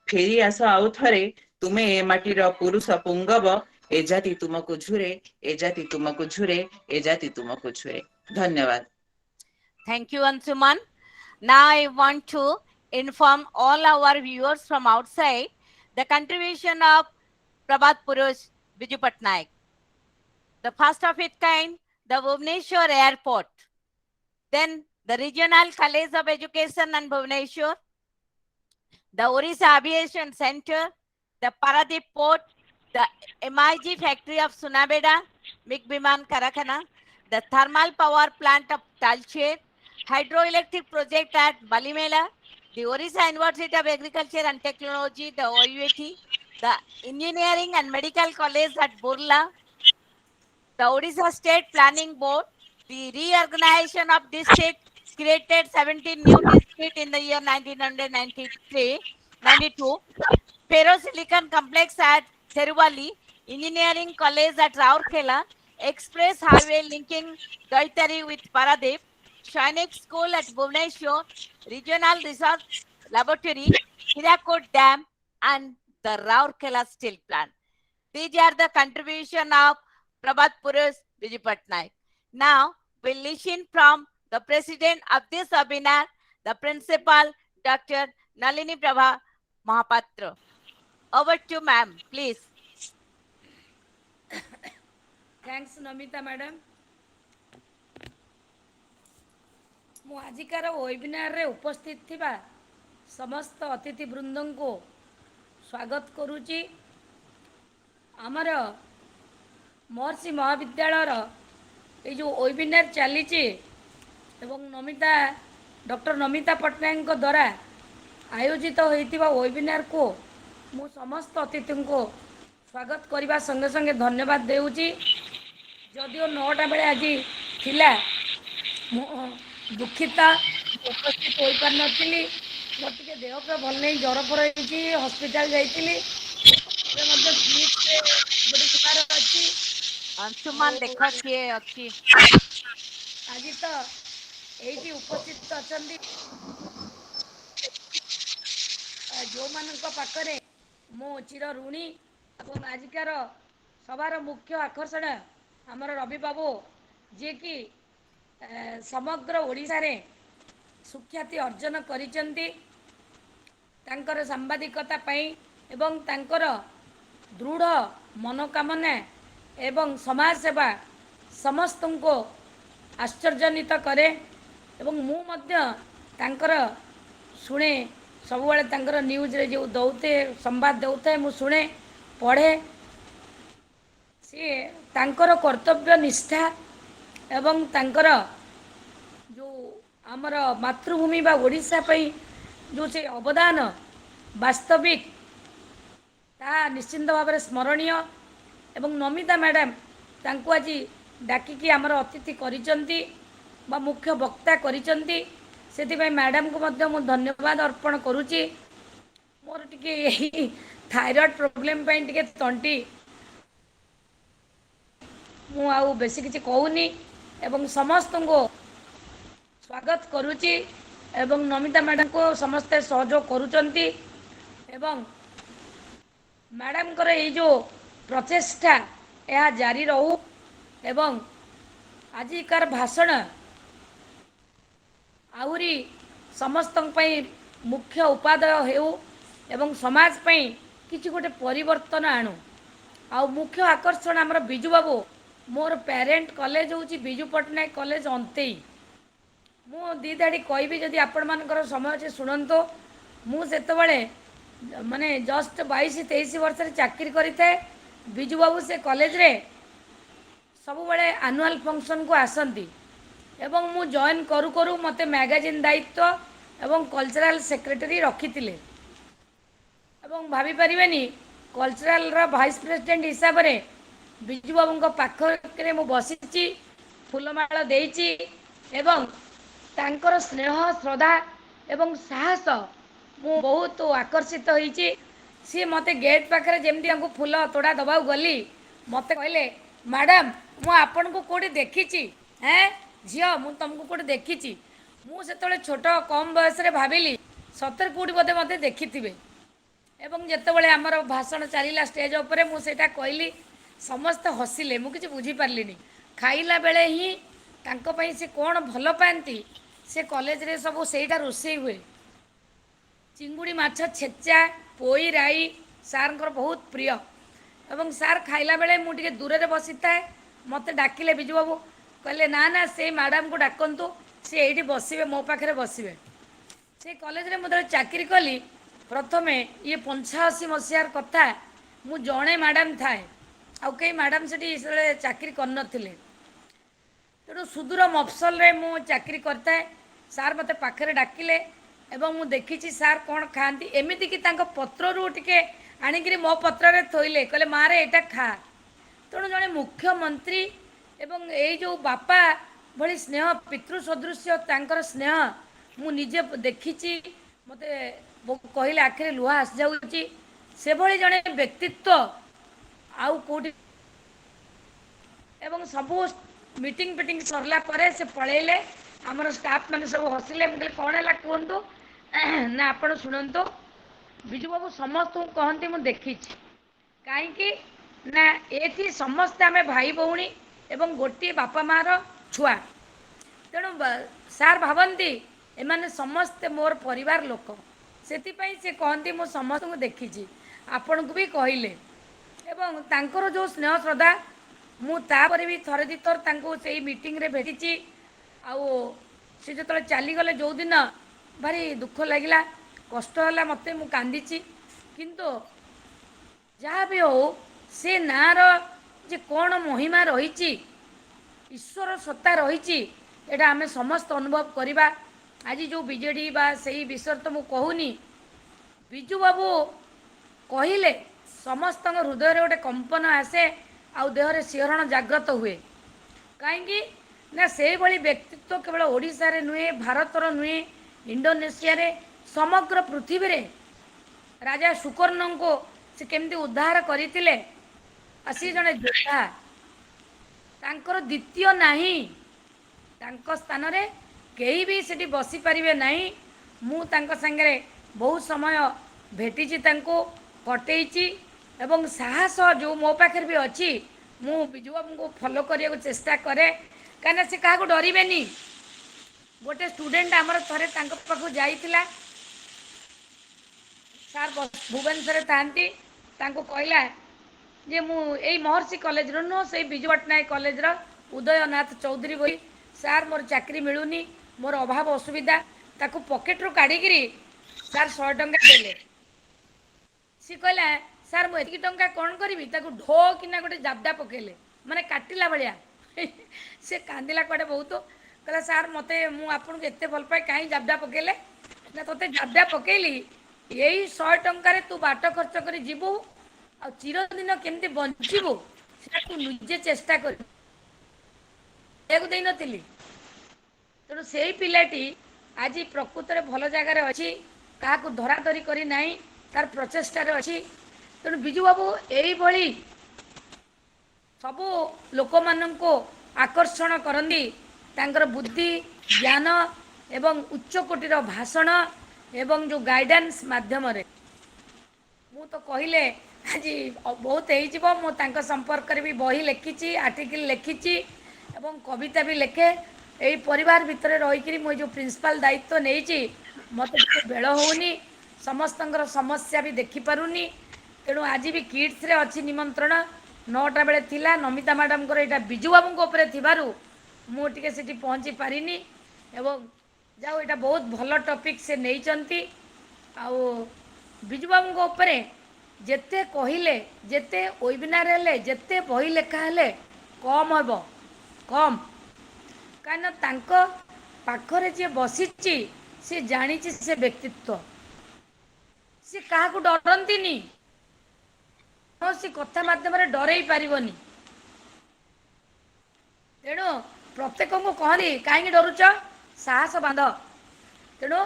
फेरी आस आउ थरे. तुमे ए माटीर पुरुष पुंगव. ए जाति तुमको झुरे. ए जाति तुमको झुरे. ए जाति तुमको झुरे. धन्यवाद. Thank you, Anshuman. Now I want to inform all our viewers from outside the contribution of Prabhat Purush Biju Patnaik. The first of its kind, the Bhubaneswar Airport. Then the Regional College of Education and Bhubaneswar, the Odisha Aviation Center, the Paradip Port, the MIG factory of Sunabeda, Mig Biman Karakhana, the thermal power plant of Talcher, hydroelectric project at Balimela, the Odisha University of Agriculture and Technology, the OUAT, the Engineering and Medical College at Burla, the Odisha State Planning Board, the reorganization of district created 17 new districts in the year 1992, Ferrosilicon Complex at Theruvali, Engineering College at Rourkela, Express Highway linking Daitari with Paradip, Sainik School at Bhubaneswar, Regional Research Laboratory, Hirakud Dam, and the Rourkela Steel Plant. These are the contribution of Prabhat Purush Biju Patnaik. Now, we'll listen from the president of this webinar, the principal, Dr. Nalini Prabha Mahapatra. Over to ma'am, please. Thanks, Namita madam. ମୁଁ ଆଜିକାର ୱେବିନାରରେ ଉପସ୍ଥିତ ଥିବା ସମସ୍ତ ଅତିଥି ବୃନ୍ଦଙ୍କୁ ସ୍ୱାଗତ କରୁଛି। ଆମର ମହର୍ଷି ମହାବିଦ୍ୟାଳୟର এই ଯେଉଁ ୱେବିନାର ଚାଲିଛି एवं नमिता डॉक्टर नमिता पट्टनायक द्वारा आयोजित होइतिबा वेबिनार को मु समस्त अतिथि को स्वागत करने संगे संगे धन्यवाद देउची। जदिओ 9टा बेले आज थिला मु दुखिता उपस्थित हो पार नथिली। मोर टिके देह पे भल नहीं, ज्वर फर होइची, हॉस्पिटल जाइतिली। ଏବେ ମଧ୍ୟ ସ୍ଲିପ୍ରେ ଗୋଟେ ଯିବାର ଅଛି। अंशुमान देख किए अच्छी ଆଜି ତ ଏଇଠି ଉପସ୍ଥିତ ଅଛନ୍ତି ଯେଉଁମାନଙ୍କ ପାଖରେ ମୁଁ ଚିର ଋଣୀ। ଏବଂ ଆଜିକାର ସଭାର ମୁଖ୍ୟ ଆକର୍ଷଣ ଆମର ରବି ବାବୁ, ଯିଏକି ସମଗ୍ର ଓଡ଼ିଶାରେ ସୁଖ୍ୟାତି ଅର୍ଜନ କରିଛନ୍ତି ତାଙ୍କର ସାମ୍ବାଦିକତା ପାଇଁ ଏବଂ ତାଙ୍କର ଦୃଢ଼ ମନୋକାମନା ଏବଂ ସମାଜ ସେବା ସମସ୍ତଙ୍କୁ ଆଶ୍ଚର୍ଯ୍ୟାନ୍ୱିତ କରେ। ଏବଂ ମୁଁ ମଧ୍ୟ ତାଙ୍କର ଶୁଣେ, ସବୁବେଳେ ତାଙ୍କର ନ୍ୟୁଜ୍ରେ ଯେଉଁ ଦଉଥାଏ ସମ୍ବାଦ ଦେଉଥାଏ ମୁଁ ଶୁଣେ, ପଢ଼େ। ସିଏ ତାଙ୍କର କର୍ତ୍ତବ୍ୟ ନିଷ୍ଠା ଏବଂ ତାଙ୍କର ଯେଉଁ ଆମର ମାତୃଭୂମି ବା ଓଡ଼ିଶା ପାଇଁ ଯେଉଁ ସେ ଅବଦାନ ବାସ୍ତବିକ ତାହା ନିଶ୍ଚିନ୍ତ ଭାବରେ ସ୍ମରଣୀୟ। ଏବଂ ନମିତା ମ୍ୟାଡ଼ାମ୍ ତାଙ୍କୁ ଆଜି ଡାକିକି ଆମର ଅତିଥି କରିଛନ୍ତି ବା ମୁଖ୍ୟ ବକ୍ତା କରିଛନ୍ତି। ସେଥିପାଇଁ ମ୍ୟାଡ଼ାମ୍କୁ ମଧ୍ୟ ମୁଁ ଧନ୍ୟବାଦ ଅର୍ପଣ କରୁଛି। ମୋର ଟିକେ ଏହି ଥାଇରଏଡ଼୍ ପ୍ରୋବ୍ଲେମ୍ ପାଇଁ ଟିକେ ତଣ୍ଟି ମୁଁ ଆଉ ବେଶୀ କିଛି କହୁନି ଏବଂ ସମସ୍ତଙ୍କୁ ସ୍ୱାଗତ କରୁଛି। ଏବଂ ନମିତା ମ୍ୟାଡ଼ାମ୍କୁ ସମସ୍ତେ ସହଯୋଗ କରୁଛନ୍ତି ଏବଂ ମ୍ୟାଡ଼ାମ୍ଙ୍କର ଏଇ ଯେଉଁ ପ୍ରଚେଷ୍ଟା ଏହା ଜାରି ରହୁ ଏବଂ ଆଜିକାର ଭାଷଣ ଆହୁରି ସମସ୍ତଙ୍କ ପାଇଁ ମୁଖ୍ୟ ଉପାଦେୟ ହେଉ ଏବଂ ସମାଜ ପାଇଁ କିଛି ଗୋଟେ ପରିବର୍ତ୍ତନ ଆଣୁ। ଆଉ ମୁଖ୍ୟ ଆକର୍ଷଣ ଆମର ବିଜୁ ବାବୁ, ମୋର ପ୍ୟାରେଣ୍ଟ କଲେଜ ହେଉଛି ବିଜୁ ପଟ୍ଟନାୟକ କଲେଜ ଅନ୍ତେଇ। ମୁଁ ଦୁଇ ଧାଡ଼ି କହିବି ଯଦି ଆପଣମାନଙ୍କର ସମୟ ଅଛି ଶୁଣନ୍ତୁ। ମୁଁ ସେତେବେଳେ ମାନେ ଜଷ୍ଟ 22-23 ବର୍ଷରେ ଚାକିରି କରିଥାଏ। ବିଜୁବାବୁ ସେ କଲେଜରେ ସବୁବେଳେ ଆନୁଆଲ୍ ଫଙ୍କସନ୍କୁ ଆସନ୍ତି ଏବଂ ମୁଁ ଜଏନ୍ କରୁ କରୁ ମୋତେ ମ୍ୟାଗାଜିନ୍ ଦାୟିତ୍ୱ ଏବଂ କଲଚରାଲ୍ ସେକ୍ରେଟାରୀ ରଖିଥିଲେ। ଏବଂ ଭାବିପାରିବେନି, କଲଚରାଲ୍ର ଭାଇସ୍ ପ୍ରେସିଡେଣ୍ଟ ହିସାବରେ ବିଜୁବାବୁଙ୍କ ପାଖରେ ମୁଁ ବସିଛି, ଫୁଲମାଳ ଦେଇଛି ଏବଂ ତାଙ୍କର ସ୍ନେହ ଶ୍ରଦ୍ଧା ଏବଂ ସାହସ ମୁଁ ବହୁତ ଆକର୍ଷିତ ହୋଇଛି। ସିଏ ମୋତେ ଗେଟ୍ ପାଖରେ ଯେମିତି ତାଙ୍କୁ ଫୁଲ ତୋଡ଼ା ଦେବାକୁ ଗଲି, ମୋତେ କହିଲେ, ମ୍ୟାଡ଼ାମ୍ ମୁଁ ଆପଣଙ୍କୁ କେଉଁଠି ଦେଖିଛି, ଝିଅ ମୁଁ ତୁମକୁ କେଉଁଠି ଦେଖିଛି। ମୁଁ ସେତେବେଳେ ଛୋଟ କମ୍ ବୟସରେ ଭାବିଲି ସତରେ କେଉଁଠି ବୋଧେ ମୋତେ ଦେଖିଥିବେ। ଏବଂ ଯେତେବେଳେ ଆମର ଭାଷଣ ଚାଲିଲା ଷ୍ଟେଜ୍ ଉପରେ ମୁଁ ସେଇଟା କହିଲି, ସମସ୍ତେ ହସିଲେ। ମୁଁ କିଛି ବୁଝିପାରିଲିନି। ଖାଇଲା ବେଳେ ହିଁ ତାଙ୍କ ପାଇଁ ସେ କ'ଣ ଭଲ ପାଆନ୍ତି, ସେ କଲେଜରେ ସବୁ ସେଇଟା ରୋଷେଇ ହୁଏ। ଚିଙ୍ଗୁଡ଼ି ମାଛ ଛେଚା, ପୋଇ ରାଇ ସାର୍ଙ୍କର ବହୁତ ପ୍ରିୟ। ଏବଂ ସାର୍ ଖାଇଲା ବେଳେ ମୁଁ ଟିକେ ଦୂରରେ ବସିଥାଏ। ମୋତେ ଡାକିଲେ ବିଜୁବାବୁ, କହିଲେ ନା ନା ସେଇ ମ୍ୟାଡ଼ାମ୍କୁ ଡାକନ୍ତୁ, ସେ ଏଇଠି ବସିବେ, ମୋ ପାଖରେ ବସିବେ। ସେ କଲେଜରେ ମୁଁ ଯେତେବେଳେ ଚାକିରି କଲି, ପ୍ରଥମେ ଇଏ 85 ମସିହାର କଥା, ମୁଁ ଜଣେ ମ୍ୟାଡ଼ାମ୍ ଥାଏ, ଆଉ କେହି ମ୍ୟାଡ଼ାମ୍ ସେଠି ସେତେବେଳେ ଚାକିରି କରିନଥିଲେ। ତେଣୁ ସୁଦୂର ମଫସଲରେ ମୁଁ ଚାକିରି କରିଥାଏ। ସାର୍ ମୋତେ ପାଖରେ ଡାକିଲେ ଏବଂ ମୁଁ ଦେଖିଛି ସାର୍ କ'ଣ ଖାଆନ୍ତି। ଏମିତିକି ତାଙ୍କ ପତ୍ରରୁ ଟିକେ ଆଣିକିରି ମୋ ପତ୍ରରେ ଥୋଇଲେ, କହିଲେ ମାରେ ଏଇଟା ଖା। ତେଣୁ ଜଣେ ମୁଖ୍ୟମନ୍ତ୍ରୀ ଏବଂ ଏଇ ଯେଉଁ ବାପା ଭଳି ସ୍ନେହ, ପିତୃ ସଦୃଶ୍ୟ ତାଙ୍କର ସ୍ନେହ ମୁଁ ନିଜେ ଦେଖିଛି। ମୋତେ କହିଲେ ଆଖିରେ ଲୁହ ଆସିଯାଉଛି। ସେଭଳି ଜଣେ ବ୍ୟକ୍ତିତ୍ୱ ଆଉ କେଉଁଠି। ଏବଂ ସବୁ ମିଟିଂ ଫିଟିଂ ସରିଲା ପରେ ସେ ପଳେଇଲେ। ଆମର ଷ୍ଟାଫ୍ ମାନେ ସବୁ ହସିଲେ। ମୁଁ କହିଲି କ'ଣ ହେଲା କୁହନ୍ତୁ। ନା ଆପଣ ଶୁଣନ୍ତୁ, ବିଜୁବାବୁ ସମସ୍ତଙ୍କୁ କହନ୍ତି ମୁଁ ଦେଖିଛି। କାହିଁକି ନା ଏଠି ସମସ୍ତେ ଆମେ ଭାଇ ଭଉଣୀ ଏବଂ ଗୋଟିଏ ବାପା ମାଆର ଛୁଆ। ତେଣୁ ସାର୍ ଭାବନ୍ତି ଏମାନେ ସମସ୍ତେ ମୋର ପରିବାର ଲୋକ। ସେଥିପାଇଁ ସେ କହନ୍ତି ମୁଁ ସମସ୍ତଙ୍କୁ ଦେଖିଛି, ଆପଣଙ୍କୁ ବି କହିଲେ। ଏବଂ ତାଙ୍କର ଯେଉଁ ସ୍ନେହ ଶ୍ରଦ୍ଧା, ମୁଁ ତାପରେ ବି ଥରେ ଦୁଇ ଥର ତାଙ୍କୁ ସେଇ ମିଟିଂରେ ଭେଟିଛି। ଆଉ ସେ ଯେତେବେଳେ ଚାଲିଗଲେ ଯେଉଁଦିନ ଭାରି ଦୁଃଖ ଲାଗିଲା, କଷ୍ଟ ହେଲା ମୋତେ, ମୁଁ କାନ୍ଦିଛି। କିନ୍ତୁ ଯାହା ବି ହଉ, ସେ ନାଁର ଯେ କ'ଣ ମହିମା ରହିଛି, ଈଶ୍ୱର ସତ୍ତା ରହିଛି, एटा आमे समस्त अनुभव करिबा। आज जो बीजेडी बा सही विषय तो मु कहूनी, बिजू बाबू कहिले समस्त हृदय गोटे कंपन आसे आउ देहरे शिहरण जाग्रत हुए। कहीं ना से भली व्यक्तित्व केवल ओडिशा रे नुहे, भारतर नुहे, इंडोनेशिया रे समग्र पृथ्वी रे राजा सुकर्ण को से केमती उद्धार करथिले। असी जने योद्धा तांकर द्वितीय नाही, तांको स्थान रे केही भी सेठी बसी परिबे नाही। मु तांको संगे बहुत समय भेटिची, तांको कटेइची एवं साहस जो मो पाखर भी अछि। मु बिजू बाबू को फॉलो करिया को चेष्टा करे, काना से काहा को डरिबेनी। गोटे स्टूडेंट आमर थरे तांको पाखु जाइतिला, सार भुवनेश्वर थांती, तांको कहला जे मु एई महर्षि कॉलेज रो नो से बिजू पटनायक कॉलेज रो उदयनाथ चौधरी बोली सार मोर चाकरी मिलुनी, मोर अभाव असुविधा। ताकू पॉकेट रो काढी गिरी सार 100 टंका देले। सी कहला सार मु एतिकी टंका कोन करबी, ताकू ढो किना गोटे जाबडा पकेले माने काटिला भलिया। से कांदिला कोडे बहुत, कहला सार मते मु आपन के एते भल पाए काई जाबडा पकेले ना, तोते जाबडा पकेली यही 100 टंका रे तू बाट खर्च करी जीवु आ चिरदिन केमती बंचिबु सेटा तू निजे चेष्टा कर। एक देई नथिली, तेणु से पिलाटी आज प्रकृत रे भल जगार अच्छी, काहाकू धराधरी करी नाही, तार प्रचेष्टार अच्छी। तेणु बिजू बाबू यही भली सबू लोक माननको आकर्षण करंदी, तांकर बुद्धि ज्ञान एवं उच्च कोटीर भाषण एवं जो गाइडेंस माध्यम रे मु तो कहले आज बहुत हो। मु तांका संपर्क रे भी बही लिखिची, आर्टिकल लिखिची एवं कविता भी लिखे। यही परिवार भितर रहीकि मु जो प्रिंसिपल दायित्व नहीं मत बेल होनी, समस्तंकर समस्या भी देखि पारुनी। तेणु आज भी किड्स रे अच्छी निमंत्रण 9टा बेले थिला। नमिता मैडम को यहाँ बिजू बाबू उपरे थिबारु मु टिके सेठी पहुँची पारिनी एवं जाओ यहाँ बहुत भल टॉपिक से नहीं चंती। आउ बिजू बाबू उपरे जेते कहिले, जेते वेबिनार हेले, जेते बही लेखा हेले कम हेबो कम। काना तांको पाखरे जे बसिची से जानिची से व्यक्तित्व, से काहा को डरंतीनी, कौन कथा माध्यम डरई पारिबनी। तेणु प्रत्येक को कहली कहीं डरुच, साहस बांध। तेणु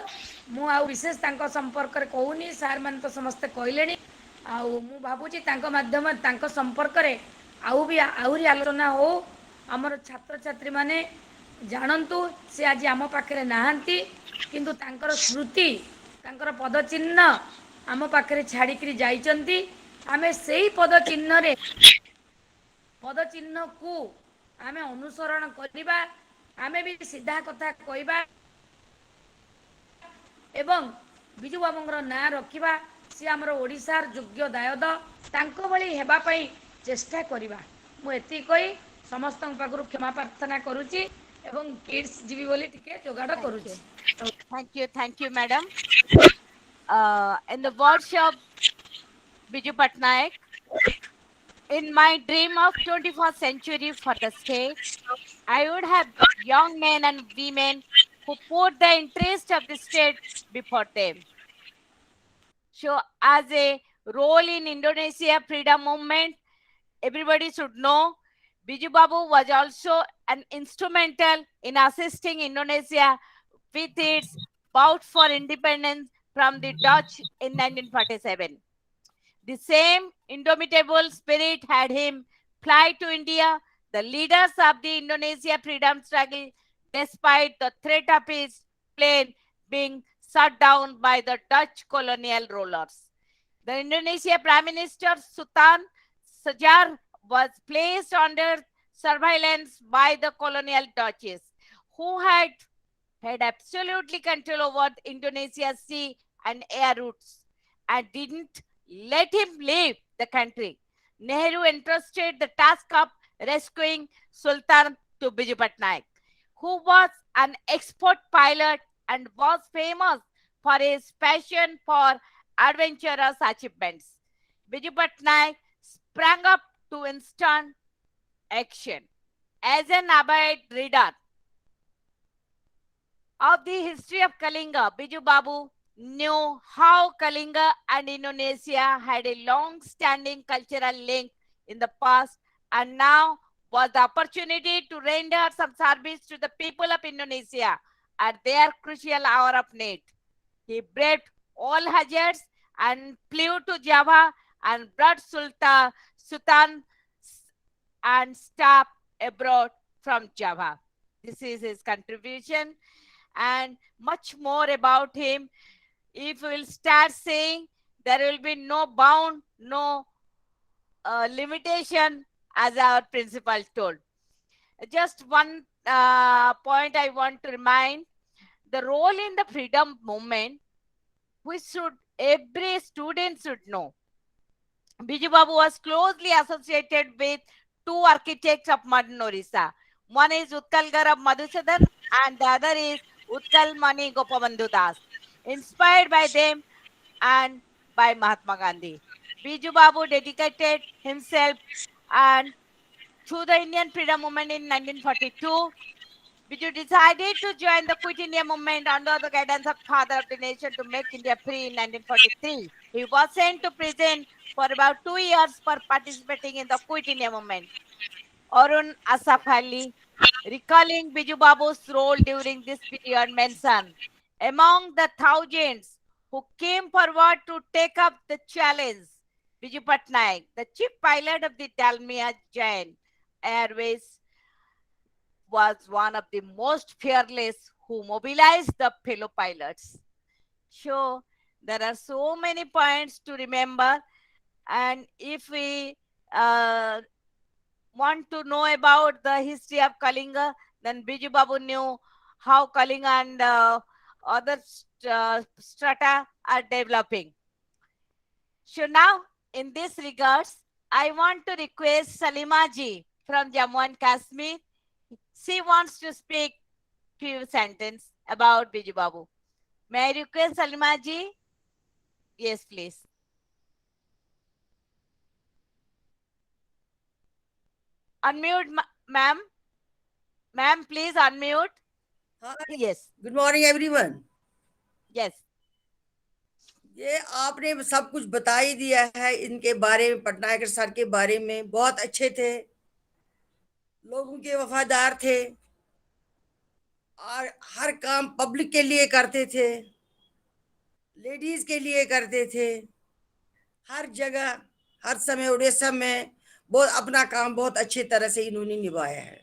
मु आ विशेष तांको संपर्क रे कहूनी, सार मान तो समस्ते कहले। आउ मु भाबुची तांको माध्यम तांको संपर्क रे आउ भी आहुरी आलोचना हो, आमर छात्र छात्री माने जानतु से आज आम पाखे नहांती, किंतु तांकर स्मृति तांकर पदचिन्ह आम पाखे छाड़िकी जाइचंती। आमे सेही पदचिन्ह को आमे अनुसरण करिबा, आमे भी सीधा कथा कहबा एवं बिजू बाबूंर ना रखिबा। सी आमर ओडिशार योग्य दायद, तांको भली हेबा पई चेष्टा करिबा। मु एति कहि समस्त पाखरु क्षमा प्रार्थना करूची एवं किड्स जीवी बोली टिके जोगाड़ करूची। Thank you, madam. In the words of Biju Patnaik, in my dream of 21st century for the state, I would have young men and women who put the interest of the state before them. So, as a role in Indonesia freedom movement, everybody should know Biju Babu was also an instrumental in assisting Indonesia with its bout for independence from the Dutch in 1947. The same indomitable spirit had him fly to India, the leaders of the Indonesia freedom struggle, despite the threat of his plane being shut down by the Dutch colonial rulers. The Indonesia Prime Minister Sultan Sajar was placed under surveillance by the colonial Dutchies, who had absolutely control over Indonesia's sea and air routes and didn't let him leave the country. Nehru entrusted the task of rescuing Sultan to Biju Patnaik, who was an expert pilot and was famous for his passion for adventurous achievements. Biju Patnaik sprang up to instant action. As an avid reader of the history of Kalinga, Biju Babu knew how Kalinga and Indonesia had a long-standing cultural link in the past, and now was the opportunity to render some service to the people of Indonesia at their crucial hour of need. He braved all hazards and flew to Java and brought Sultan and staff abroad from Java. This is his contribution, and much more about him. If we will start saying, there will be no bound, no limitation, as our principal told. Just one point I want to remind: the role in the freedom movement, which every student should know. Biju Babu was closely associated with two architects of modern Odisha. One is Utkal Garab Madhusudan and the other is Utkal Mani Gopabandhu Das. Inspired by them and by Mahatma Gandhi, Biju Babu dedicated himself and to the Indian freedom movement in 1942. Biju decided to join the Quit India movement under the guidance of Father of the Nation to make India free in 1943. He was sent to prison for about 2 years for participating in the Quit India movement. Arun Asaf Ali, recalling Biju Babu's role during this period, mentioned, among the thousands who came forward to take up the challenge, Biju Patnaik, the chief pilot of the Dalmia Giant Airways, was one of the most fearless who mobilized the fellow pilots. So there are so many points to remember, and if we want to know about the history of Kalinga, then Biju Babu knew how Kalinga and other strata are developing. So now, in this regards, I want to request Salima ji from Jammu and Kashmir. She wants to speak few sentences about Biju Babu. May I request Salima ji? Yes, please. Unmute, ma'am. Ma'am, please unmute. Hi, Yes, good morning everyone. yes. ये आपने सब कुछ बता ही दिया है इनके बारे में, पटनायक सर के बारे में। बहुत अच्छे थे, लोगों के वफादार थे और हर काम पब्लिक के लिए करते थे, लेडीज के लिए करते थे। हर जगह हर समय उड़ीसा में बहुत अपना काम बहुत अच्छी तरह से इन्होंने निभाया है।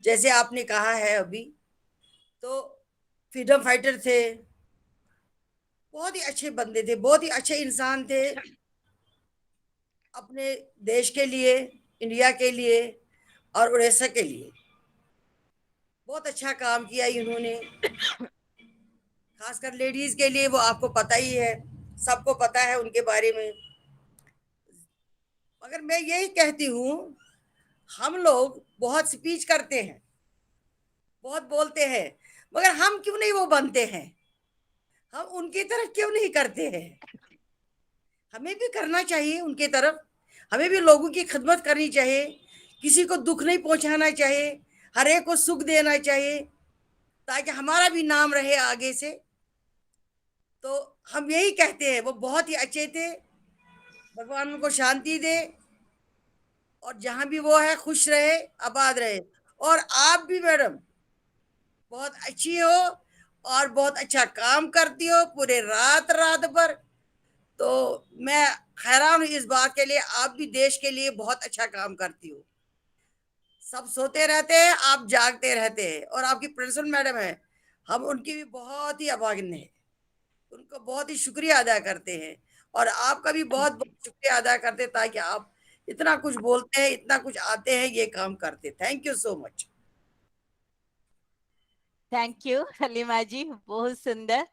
जैसे आपने कहा है अभी, तो फ्रीडम फाइटर थे, बहुत ही अच्छे बंदे थे, बहुत ही अच्छे इंसान थे। अपने देश के लिए, इंडिया के लिए और उड़ीसा के लिए बहुत अच्छा काम किया इन्होंने। खासकर लेडीज के लिए वो आपको पता ही है, सबको पता है उनके बारे में। मगर मैं यही कहती हूँ, हम लोग बहुत स्पीच करते हैं, बहुत बोलते हैं, मगर हम क्यों नहीं वो बनते हैं? हम उनकी तरफ क्यों नहीं करते हैं? हमें भी करना चाहिए उनके तरफ। हमें भी लोगों की खिदमत करनी चाहिए, किसी को दुख नहीं पहुंचाना चाहिए, हर एक को सुख देना चाहिए, ताकि हमारा भी नाम रहे आगे से। तो हम यही कहते हैं, वो बहुत ही अच्छे थे। भगवान उनको शांति दे और जहां भी वो है खुश रहे, आबाद रहे। और आप भी मैडम बहुत अच्छी हो और बहुत अच्छा काम करती हो, पूरे रात रात भर। तो मैं हैरान हूँ इस बात के लिए, आप भी देश के लिए बहुत अच्छा काम करती हो। सब सोते रहते हैं, आप जागते रहते हैं। और आपकी प्रिंसिपल मैडम है, हम उनकी भी बहुत ही अभागिन है, उनको बहुत ही शुक्रिया अदा करते हैं। और आपका भी बहुत बहुत शुक्रिया अदा करते हैं, ताकि आप इतना कुछ बोलते हैं, इतना कुछ आते हैं, ये काम करते। Thank you so much. Thank you Salima ji, बहुत सुंदर।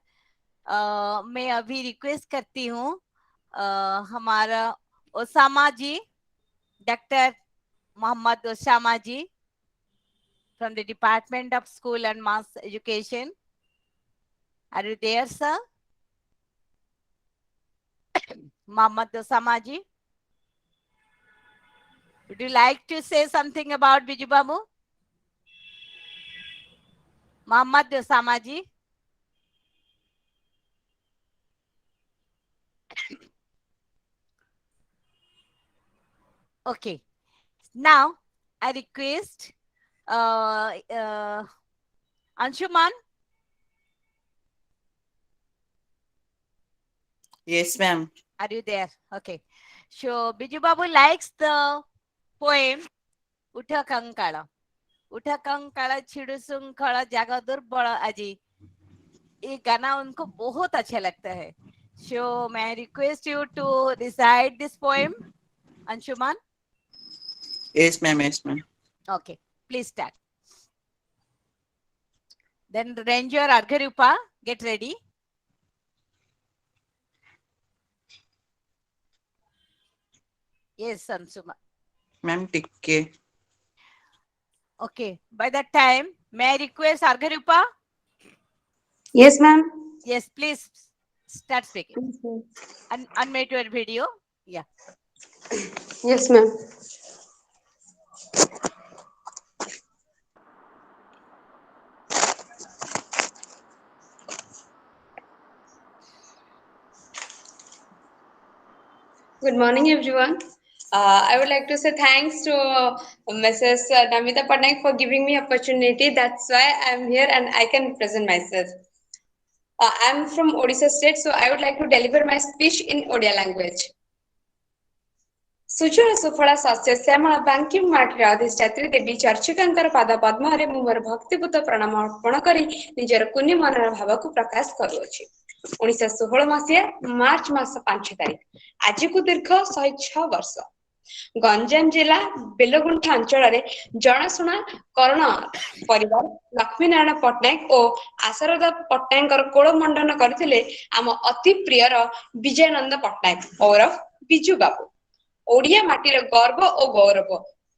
मैं अभी रिक्वेस्ट करती हूँ हमारा Osama ji, doctor Mohammad Osama ji from the Department of School and Mass Education. Are you there, sir? Mohammad Osama ji, would you like to say something about Biju Babu? Mohammad Osama ji. Okay. Now I request Anshuman. Yes, ma'am. Are you there? Okay. So Biju Babu likes the poem Utha Kankala. Utha Kankala Chidusung Kala Jaga Durbala Aji. ये गाना उनको बहुत अच्छा लगता है. So may I request you to recite this poem, Anshuman? Yes, ma'am. Yes, ma'am. Okay, please start. Then Ranger Argharupa, get ready. Yes, Anshuman. Ma'am, tikke. Okay, by that time, may I request Argharupa? Yes, ma'am. Yes, please start speaking. Unmute your video. Yeah. Yes, ma'am. Good morning, everyone. I would like to say thanks to Mrs. Namita Patnaik for giving me opportunity. That's why I'm here and I can present myself. I'm from Odisha state, so I would like to deliver my speech in Odia language. सुचुर Suphala सस्य श्यामला बांकी माटिर अधिष्ठात्री देवी चर्चिकांकर पाद पद्मरे मु मोर भक्तिपूत प्रणाम अर्पण करी निजर कुन्नी मनर भाव को प्रकाश करूअछि. 1916 मसिया मार्च मास 5 तारिख आज को दीर्घ 106 वर्ष गंजाम जिला बेलगुंठा अंचल रे जनाशुना कर्ण परिवार लक्ष्मीनारायण पट्टनायक और आशारदा पट्टनायक कोड़ मंडन करथिले आम अति प्रियर विजयानंद पट्टनायक और बिजू बाबू. ओडिया माटीर गर्व और गौरव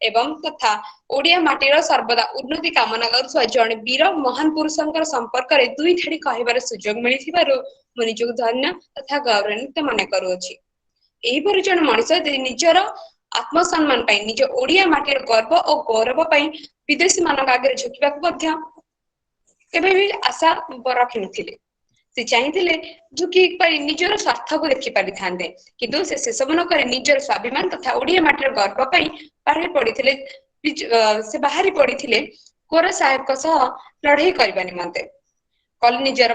एवं तथा ओडिया माटीर सर्वदा उन्नति कामना करुवा जड़े वीर महान पुरुषंकर संपर्क रे दुई धाड़ी कहबार सुजोग मिलिथिबारु मु निजको धन्य तथा गौरवान्वित मन करूछि. एहिपरि जन मनुष्य निजर आत्मसम्मान पाई निज ओडिया माटीर गर्व और गौरव पाई विदेशी मानक आगे झुकिबाक मध्य केबे भी आशा रखि नथिले. से चाहिए झुकी निजर स्वार्थ को देखि पारि थांदे किंतु से सेसब न करे निजर स्वाभिमान तथा ओडिया माटीर गर्व पाई बाहरी पड़िथिले. से बाहरी पड़िथिले कोर साहेब को सह लड़ाई करबा निमंते. कॉलेज निजर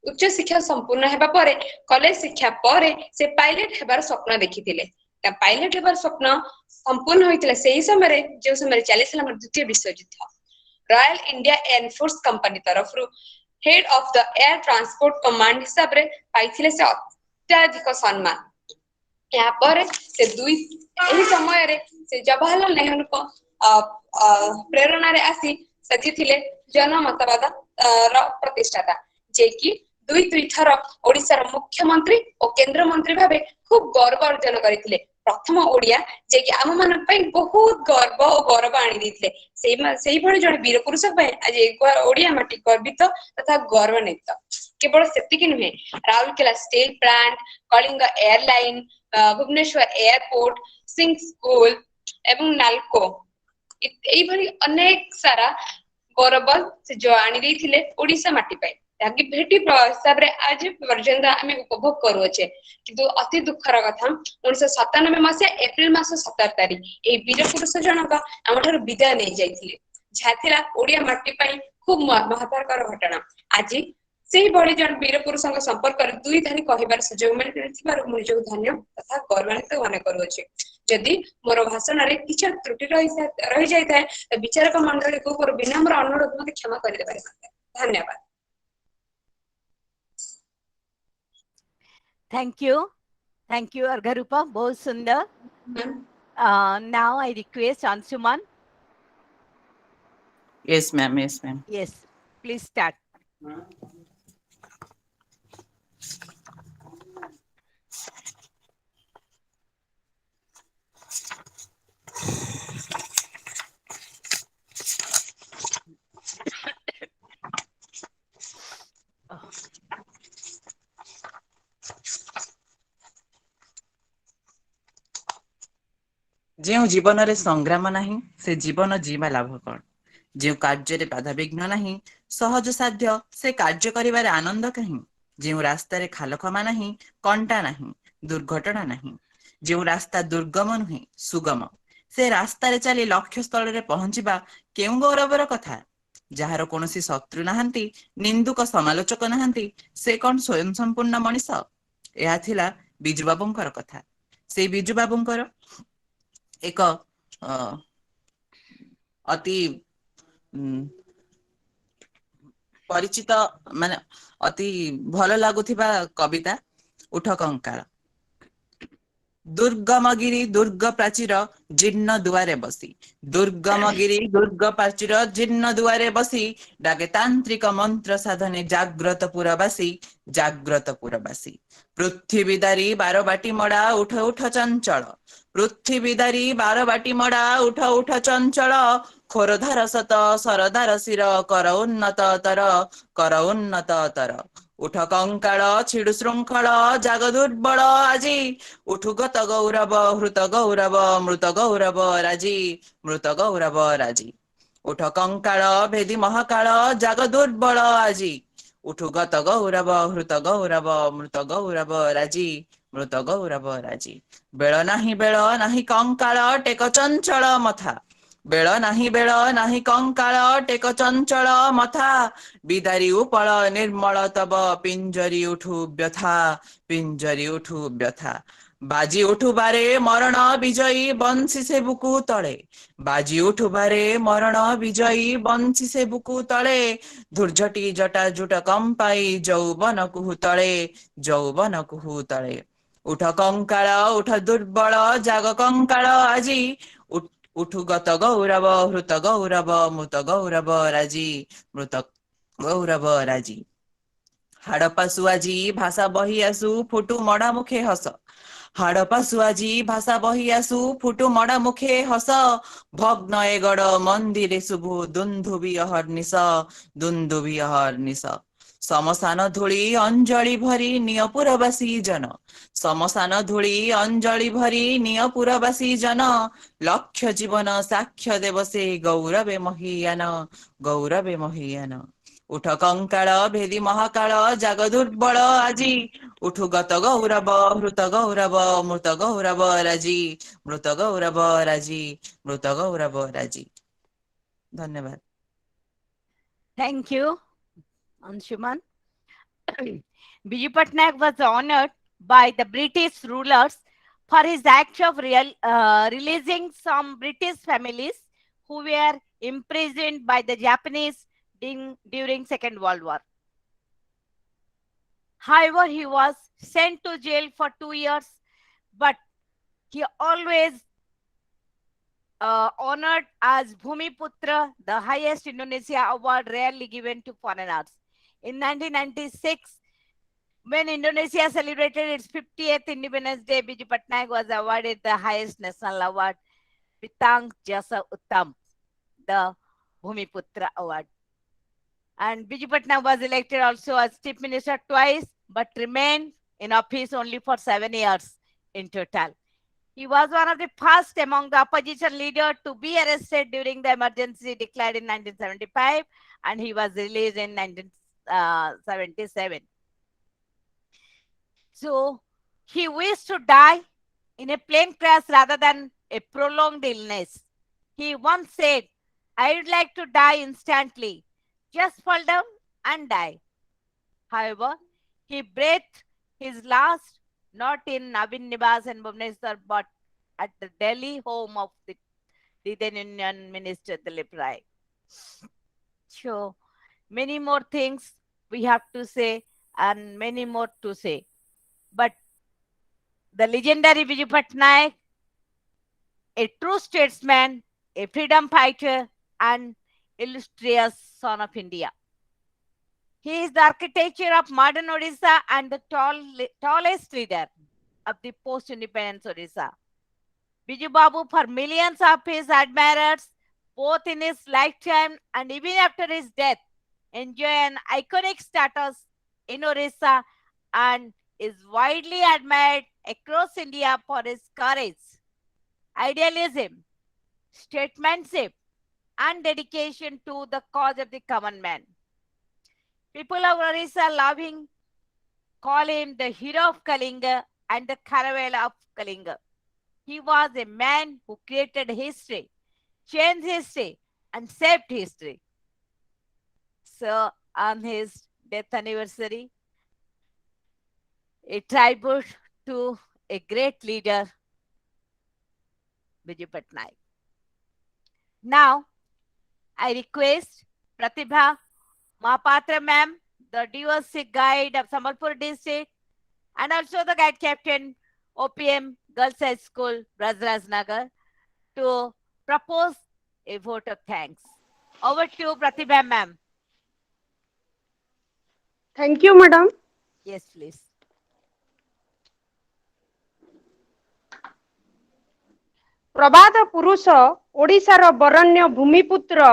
उच्च शिक्षा संपूर्ण हेबा परे कॉलेज शिक्षा परे से पायलट हेबार स्वप्न देखिथिले. पायलट हेबार स्वप्न संपूर्ण होइतिले सेही समय जे समय चलिसला द्वितीय विश्व युद्ध. रॉयल इंडिया एयरफोर्स कंपनी तरफ head of the air transport command हिसाब रे पाइथिले से अत्याधिक सम्मान. या पर से दुई एही समय रे से जवाहरलाल नेहरू को प्रेरणा रे आसी सजी थिले जनमतवाद प्रतिष्ठाता जे कि दुई थर ओडिसा रो मुख्यमंत्री और केंद्र मंत्री भाबे खूब गर्व अर्जन करिथिले. प्रथम ओडिया जे कि आम मन पई बहुत गर्व और गौरव आनी दिथिले. सेही भଳି जण वीर पुरुष पई आज ओडिया माटी गर्वित तथा गौरवान्वित. केवल सेतिकी नुहे Rourkela steel plant Kalinga airline Bhubaneswar airport Singh school एवं नालको एई भଳି अनेक सारा गौरव से जो आनी दिथिले ओडिसा माटी पई ताकि भेटी हिसाब रे आज पर्यंत आमे उपभोग करूछे. किंतु अति दुखर कथा 1997 मसिया एप्रिल मास 17 तारिख ए वीर पुरुष जनक हमठार विदाय नै जायथिले जाथिला ओडिया माटी पई खूब मर्माहतर घटना. आज सेही बड़ी जन वीर पुरुषଙ୍କ संपर्क दुई धारी कहबार सुजोग मिलिथिबार मु निजको धन्य तथा गौरवान्वित मन करूछे. यदि मोर भाषण रे किछ त्रुटि रहि जाय थाए त विचारक मंडली को विनम्र अनुरोध मते क्षमा कर देबार. धन्यवाद. Thank you, Argharupa. बहुत सुंदर. Now I request Anshuman. Yes, ma'am. Yes, ma'am. Yes, please start. जो जीवन रे संग्राम नहीं से जीवन जीवा लाभ कौन. जो कार्य रे बाधा विघ्न नहीं सहज साध्य से कार्य करिवार आनंद कहीं. जो रास्ता रे खाल खमा नहीं कंटा नहीं दुर्घटना नहीं ଯେଉଁ ରାସ୍ତା ଦୁର୍ଗମ ନୁହେଁ ସୁଗମ, ସେ ରାସ୍ତାରେ ଚାଲି ଲକ୍ଷ୍ୟ ସ୍ଥଳରେ ପହଞ୍ଚିବା କେଉଁ ଗୌରବର କଥା? ଯାହାର କୌଣସି ଶତ୍ରୁ ନାହାନ୍ତି, ନିନ୍ଦୁକ ସମାଲୋଚକ ନାହାନ୍ତି, ସେ କଣ ସ୍ୱୟଂ ସମ୍ପୂର୍ଣ୍ଣ ମଣିଷ? ଏହା ଥିଲା ବିଜୁ ବାବୁଙ୍କର କଥା। ସେଇ ବିଜୁ ବାବୁଙ୍କର ଏକ ଅତି ପରିଚିତ ମାନେ ଅତି ଭଲ ଲାଗୁଥିବା କବିତା ଉଠ କଙ୍କାଳ। ଦୁର୍ଗମଗିରି ଦୁର୍ଗ ପ୍ରାଚୀର ଜୀର୍ଣ୍ଣ ଦୁଆରେ ବସି, ଦୁର୍ଗମଗିରି ଦୁର୍ଗ ପ୍ରାଚୀର ଜୀର୍ଣ୍ଣ ଦୁଆରେ ବସି, ଡାକେ ତାନ୍ତ୍ରିକ ମନ୍ତ୍ର ସାଧନେ ଜାଗ୍ରତ ପୁରବାସୀ, ଜାଗ୍ରତ ପୁରବାସୀ। ପୃଥିବୀଦାରୀ ବାରବାଟୀ ମଡ଼ା ଉଠ ଉଠ ଚଞ୍ଚଳ, ପୃଥିବୀଦାରୀ ବାରବାଟୀ ମଡ଼ା ଉଠ ଉଠ ଚଞ୍ଚଳ, ଖୋରଧାର ସତ ସରଦାର ଶିର କର ଉନ୍ନତ ତର, କର ଉନ୍ନତ ତର। ଉଠ କଙ୍କାଳ ଛିଡୁ ଶୃଙ୍ଖଳ ଜାଗ ଦୁର୍ବଳ ଆଜି, ଉଠୁ ଗତ ଗୌରବ ହୃତ ଗୌରବ ମୃତ ଗୌରବ ରାଜି, ମୃତ ଗୌରବ ରାଜି। ଉଠ କଙ୍କାଳ ଭେଦି ମହାକାଳ ଜାଗ ଦୁର୍ବଳ ଆଜି, ଉଠୁ ଗତ ଗୌରବ ହୃତ ଗୌରବ ମୃତ ଗୌରବ ରାଜି, ମୃତ ଗୌରବ ରାଜି। ବେଳ ନାହିଁ ବେଳ ନାହିଁ କଙ୍କାଳ ଟେକ ଚଞ୍ଚଳ ମଥା, ବେଳ ନାହିଁ ବେଳ ନାହିଁ କଙ୍କାଳ ଟେକ ଚଞ୍ଚଳ ମଥା, ବିଦାରୀ ଉପଳ ନିର୍ମଳ ତବ ପିଞ୍ଜରି ଉଠୁ ବ୍ୟଥା, ପିଞ୍ଜରି ଉଠୁ ବ୍ୟଥା। ବାଜି ଉଠୁ ବାରେ ମରଣ ବିଜୟୀ ବଂଶୀ ସେ ବୁକୁ ତଳେ, ବାଜି ଉଠୁ ବାରେ ମରଣ ବିଜୟୀ ବଂଶୀ ସେ ବୁକୁ ତଳେ, ଧୂର୍ଜଟି ଜଟା ଜୁଟ କମ୍ପାଇ ଯୌବନ କୁହୁ ତଳେ, ଯୌବନ କୁହୁ ତଳେ। ଉଠ କଙ୍କାଳ ଉଠ ଦୁର୍ବଳ ଜାଗ କଙ୍କାଳ ଆଜି, ଉଠୁ ଗତ ଗୌରବ ହୃତ ଗୌରବ ମୃତ ଗୌରବ ରାଜି, ମୃତ ଗୌରବ ରାଜି। ହାଡପାଶୁ ଆଜି ଭାଷା ବହି ଆସୁ ଫୁଟୁ ମଡ଼ା ମୁଖେ ହସ, ହାଡପାଶୁ ଆଜି ଭାଷା ବହି ଆସୁ ଫୁଟୁ ମଡ଼ା ମୁଖେ ହସ, ଭଗ୍ନ ଏ ଗଡ଼ ମନ୍ଦିରେ ଶୁଭୁ ଦୁନ୍ଦୁଭି ଅହର୍ନିଶ, ଦୁନ୍ଦୁଭି ଅହର୍ନିଶ। ଶମଶାନ ଧୂଳି ଅଞ୍ଜଳି ଭରି ନିଅ ପୁରବାସୀ ଜନ, ଶମଶାନ ଧୂଳି ଅଞ୍ଜଳି ଭରି ନିଅ ପୁରବାସୀ ଜନ, ଲକ୍ଷ ଜୀବନ ସାକ୍ଷ୍ୟ ଦେବ ସେ ଗୌରବେ ମହୀୟାନ, ଗୌରବେ ମହୀୟାନ। ଉଠ କଙ୍କାଳ ଭେଦି ମହାକାଳ ଜାଗ ଦୁର୍ବଳ ଆଜି, ଉଠୁ ଗତ ଗୌରବ ହୃତ ଗୌରବ ମୃତ ଗୌରବ ରାଜି, ମୃତ ଗୌରବ ରାଜି, ମୃତ ଗୌରବ ରାଜି। ଧନ୍ୟବାଦ। Thank you, Anshuman. Biju Patnaik was honored by the British rulers for his act of releasing some British families who were imprisoned by the Japanese during Second World War. However, he was sent to jail for 2 years, but he always honored as Bhumiputra, the highest Indonesia award rarely given to foreigners. In 1996, when Indonesia celebrated its 50th Independence Day, Biju Patnaik was awarded the highest national award, Bintang Jasa Uttam, the Bhumiputra Award. And Biju Patnaik was elected also as Chief Minister twice, but remained in office only for 7 years in total. He was one of the first among the opposition leaders to be arrested during the emergency declared in 1975, and he was released in 1977. So he wished to die in a plane crash rather than a prolonged illness. He once said, "I would like to die instantly, just fall down and die." However, he breathed his last not in Navin Nibas and Bhubaneswar, but at the Delhi home of the then Union Minister Dilip Rai. So many more things we have to say and many more to say. But the legendary Biju Patnaik, a true statesman, a freedom fighter, and illustrious son of India. He is the architecture of modern Odisha and the tallest leader of the post-independence Odisha. Biju Babu, for millions of his admirers, both in his lifetime and even after his death, enjoy an iconic status in Odisha and is widely admired across India for his courage, idealism, statesmanship, and dedication to the cause of the common man. People of Odisha love him, call him the hero of Kalinga and the Caravel of Kalinga. He was a man who created history, changed history, and shaped history. So, on his death anniversary, a tribute to a great leader, Biju Patnaik. Now, I request Pratibha Mahapatra ma'am, the DOC guide of Sambalpur district, and also the guide captain, OPM Girls High School, Nagar, to propose a vote of thanks. Over to Pratibha ma'am. Thank you, madam. Yes, please. प्रबाद पुरुष ओडिशार बरण्य भूमिपुत्र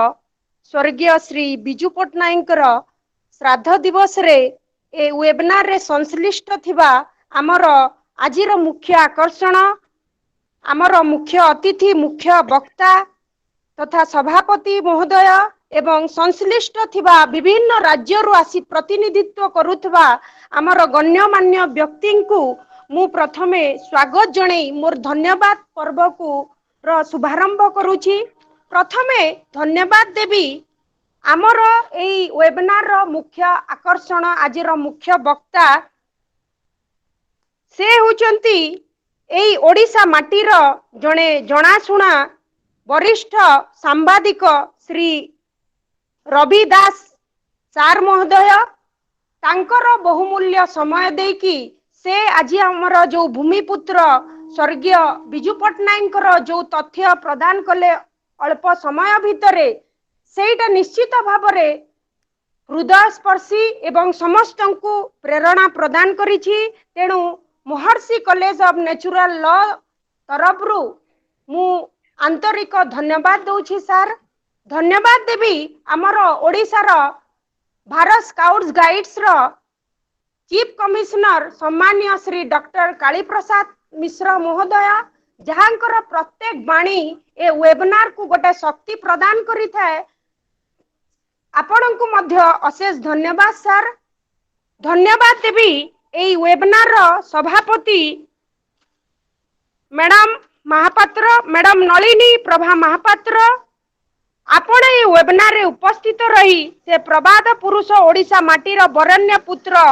स्वर्गीय श्री बिजू पट्टनायकर श्राद्ध दिवस रे ए webinar रे संश्लिष्ट थिबा आमर आजिर मुख्य आकर्षण आमर मुख्य अतिथि मुख्य वक्ता तथा सभापति महोदय एवं संश्लिष्ट थिबा विभिन्न राज्यरु आसी प्रतिनिधित्व करुथबा आमर गण्यमान्य व्यक्ति को मु प्रथमे स्वागत जणै मोर धन्यवाद पर्व को रो शुभारंभ करूची। प्रथमे धन्यवाद देवी आमर एई वेबिनार रो मुख्य आकर्षण आजिर मुख्य वक्ता से होचंती एई ओडिशा माटीर जणे जणाशुणा वरिष्ठ सांबादिक श्री रवि दास सार महोदय तांकर बहुमूल्य समय देकी से आज हमर जो भूमिपुत्र स्वर्गीय बिजू पट्टनायकर जो तथ्य प्रदान कले अल्प समय भितरे सेटा निश्चित भावरे हृदयस्पर्शी एवं समस्त को प्रेरणा प्रदान करिछि। तेणु महर्षि कॉलेज ऑफ नेचुरल लॉ तरफरु मु आंतरिक धन्यवाद दउछि सर। धन्यवाद देवी आमर ओडिशार भारत स्काउट्स गाइड्स रो चीफ कमिश्नर सम्मान्य श्री डॉक्टर काली प्रसाद मिश्र महोदय जहांकर प्रत्येक बाणी ए वेबिनार को गोटे शक्ति प्रदान करि थाए। आपनकु मध्य अशेष धन्यवाद सर। धन्यवाद देवी एई वेबिनार रो सभापति मैडम महापात्र मैडम नलिनी प्रभा महापात्र आपण ए वेबिनार रे उपस्थित रही से प्रबाद पुरुष ओडिशा माटीर बरण्य पुत्र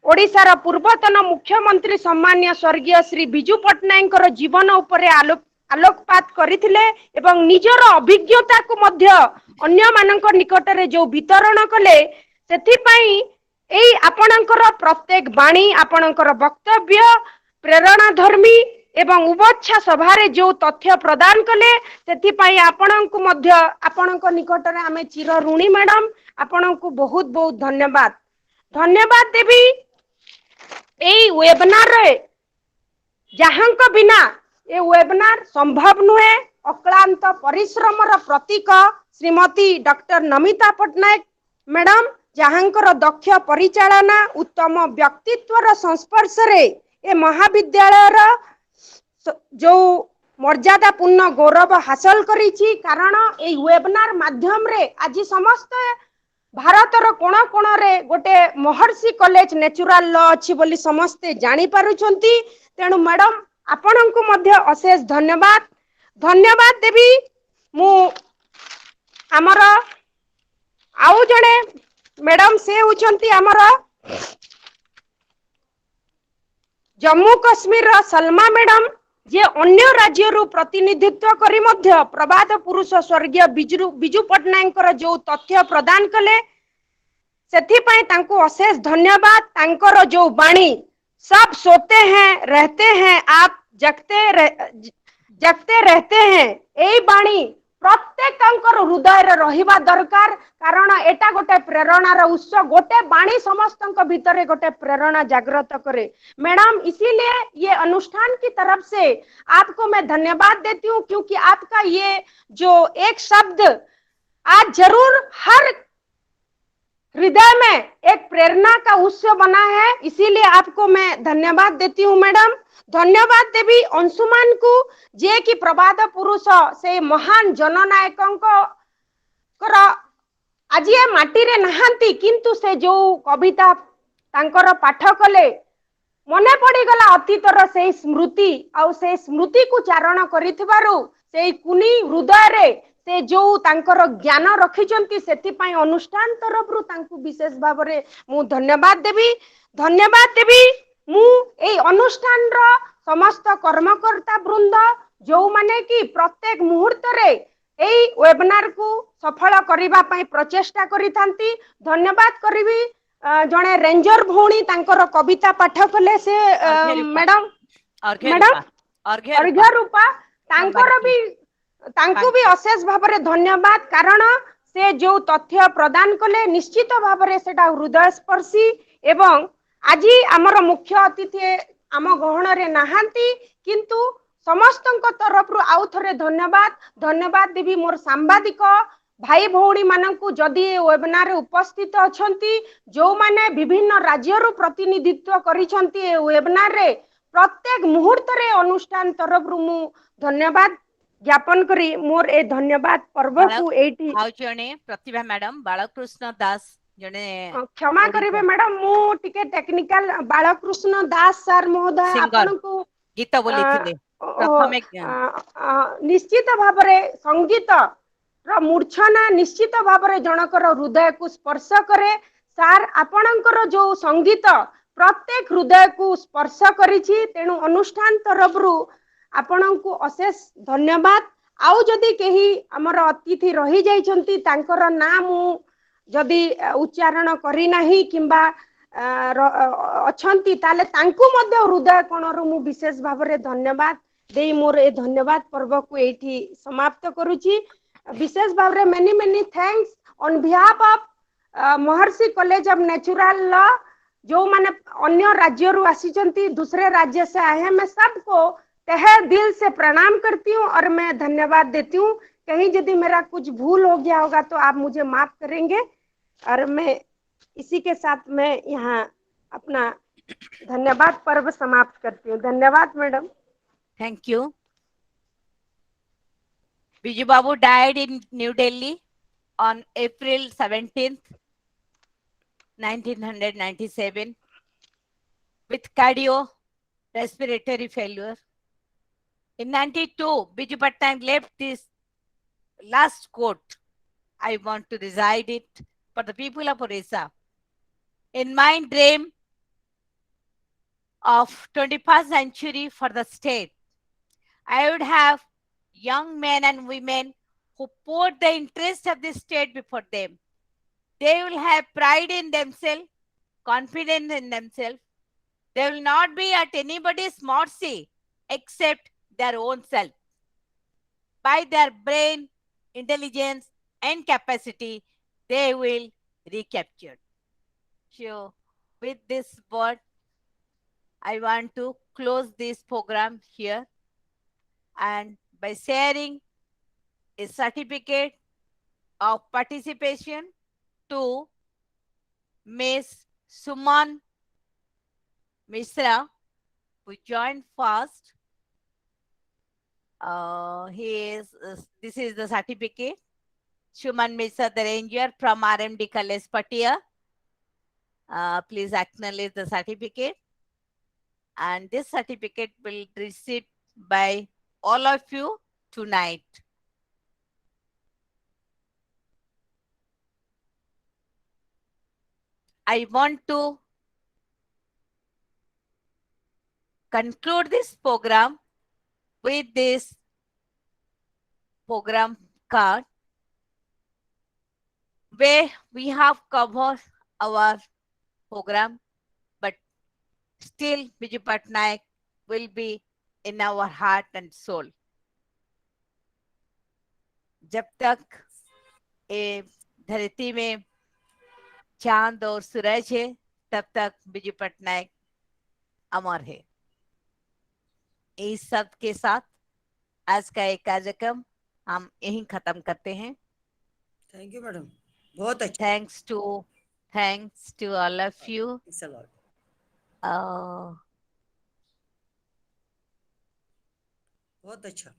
ओडिशार पूर्वतन मुख्यमंत्री सम्मान्य स्वर्गीय श्री बिजू पट्टनायकर जीवन उपरे आलोकपात करिथिले एवं निजर अभिज्ञता को मध्य अन्य मानक निकट रे जो वितरण कले सेथि पई एई आपणकर प्रत्येक बाणी आपणकर वक्तव्य प्रेरणा धर्मी एवं उबच्छा सभा रे जो तथ्य प्रदान कले सेथि पई आपणक मध्य आपणक निकट रे आमे चिर ऋणी मैडम आपणक बहुत बहुत धन्यवाद। धन्यवाद देवी एई वेबिनार रे जहांक बिना ए वेबिनार संभव नुहे अक्लांत परिश्रम र प्रतीक श्रीमती डॉक्टर नमिता पटनायक मैडम जहांकर दक्ष परिचालना उत्तम व्यक्तित्व र संस्पर्श रे ए महाविद्यालय र जो मर्यादा पूर्ण गौरव हासिल करिछि। कारण ए वेबिनार माध्यम रे आज समस्त भारतर कोण कोण रे गोटे महर्षि कॉलेज नेचुरल लॉ अछि बोली समस्ते जानि पारुछंती। तेणु मैडम आपनकु मध्य अशेष धन्यवाद। धन्यवाद देवी मु हमर आउ जणे मैडम से होचंती हमर जम्मू कश्मीर रा सलमा मैडम जे अन्य राज्य रु प्रतिनिधित्व करी मध्य प्रबाद पुरुष स्वर्गीय बिजू पट्टनायकर जो तथ्य प्रदान कले सेथि पई तांको अशेष धन्यवाद। तांकर जो बाणी सब सोते हैं रहते हैं आप जगते रहते हैं एई बाणी प्रत्येक तांकर हृदय रे रहिबा दरकार। कारण एटा गोटे प्रेरणार उत्स गोटे बाणी समस्त भीतर गोटे प्रेरणा जागृत करे। मैडम इसीलिए ये अनुष्ठान की तरफ से आपको मैं धन्यवाद देती हूँ क्योंकि आपका ये जो एक शब्द आज जरूर हर हृदय में एक प्रेरणा का उत्स बना है। इसीलिए आपको मैं धन्यवाद देती हूँ मैडम। धन्यवाद देवी अंशुमान को जे कि प्रबाद पुरुष से महान जननायकों आज ये माटी रे नहांती किंतु से जो कविता तांकर पाठ कले मने पड़गला अतीतर से स्मृति आउ से स्मृति को चारण करिथिबारु से कुनी हृदय रे से जो तांकर ज्ञान रखिचंती सेति अनुष्ठान तरफ तांकु विशेष भाव रे मु धन्यवाद देवी मु ए अनुष्ठान रो समस्त कर्मकर्ता वृंद जो माने कि प्रत्येक मुहूर्त रे एई वेबिनार को सफल करिबा पई प्रचेष्टा करिथांती धन्यवाद करिवि जणे रेंजर भौणी तांकर कविता पाठ कले से मैडम अर्घ्य रूपा तांकर भी तांकु भी अशेष भाव रे धन्यवाद कारण से जो तथ्य प्रदान कले निश्चित भाव रे सेटा हृदय स्पर्शी एवं आज आमर मुख्य अतिथि आम गहन रे नहांती किंतु समस्त तरफ आउ थरे धन्यवाद देवी मोर सांबादिक भाई भौणी मानकु जदि वेबिनार उपस्थित अछंती जो माने विभिन्न राज्य रु प्रतिनिधित्व करिसंती ए वेबिनार रे प्रत्येक मुहूर्त रे अनुष्ठान तरफ मु धन्यवाद ज्ञापन करी मोर ए धन्यवाद पर्व को एठी जने प्रतिभा मैडम बालकृष्ण दास जने क्षमा करिवे मैडम मु टिके टेक्निकल बालकृष्ण दास सर महोदय आपन को गीत बोलिथिले प्रथमे निश्चित भाव रे संगीत रो मूर्छना निश्चित भाव रे जनकर हृदय को स्पर्श करे सार आपणकर जो संगीत प्रत्येक हृदय को स्पर्श करिछि तेणु अनुष्ठान तरफ आपण को अशेष धन्यवाद आउ जदि केही हमर अतिथि रही जाइछंती तांकर नाम जदि उच्चारण करी नाही किंबा अछंती ताले तांकु मध्य हृदय कोणरु मु विशेष भाव रे धन्यवाद देई मोर ए धन्यवाद पर्व को एठी समाप्त करूची विशेष भाव रे many thanks on behalf of Maharshi college of natural law जो माने अन्य राज्य रु आसीचंती दूसरे राज्य से आए हैं मैं सबको तहे दिल से प्रणाम करती हूँ और मैं धन्यवाद देती हूँ कहीं यदि मेरा कुछ भूल हो गया होगा तो आप मुझे माफ करेंगे और मैं इसी के साथ मैं यहाँ अपना धन्यवाद पर्व समाप्त करती हूँ धन्यवाद madam thank you Biju Babu died in New Delhi on April 17th, 1997 with cardiorespiratory failure. In 92, Biju Patnaik left this last quote. I want to recite it for the people of Odisha. In my dream of 21st century for the state, I would have young men and women who put the interest of the state before them. They will have pride in themselves, confidence in themselves. They will not be at anybody's mercy except their own self. By their brain, intelligence, and capacity, they will recapture. So, with this word, I want to close this program here and by sharing a certificate of participation to Ms. Suman Mishra, who joined first. This is the certificate. Suman Mishra, the ranger from RMD College, Patia. Please acknowledge the certificate. And this certificate will be received by all of you tonight. I want to conclude this program with this program card where we have covered our program, but still Biju Patnaik will be in our heart and soul. जब तक ये धरती में चांद और सूरज है तब तक बिजू पटनायक अमर है। इस सब के साथ आज का एक कार्यक्रम हम यहीं खत्म करते हैं। थैंक यू मैडम, बहुत अच्छा। Thanks to all of you. बहुत अच्छा।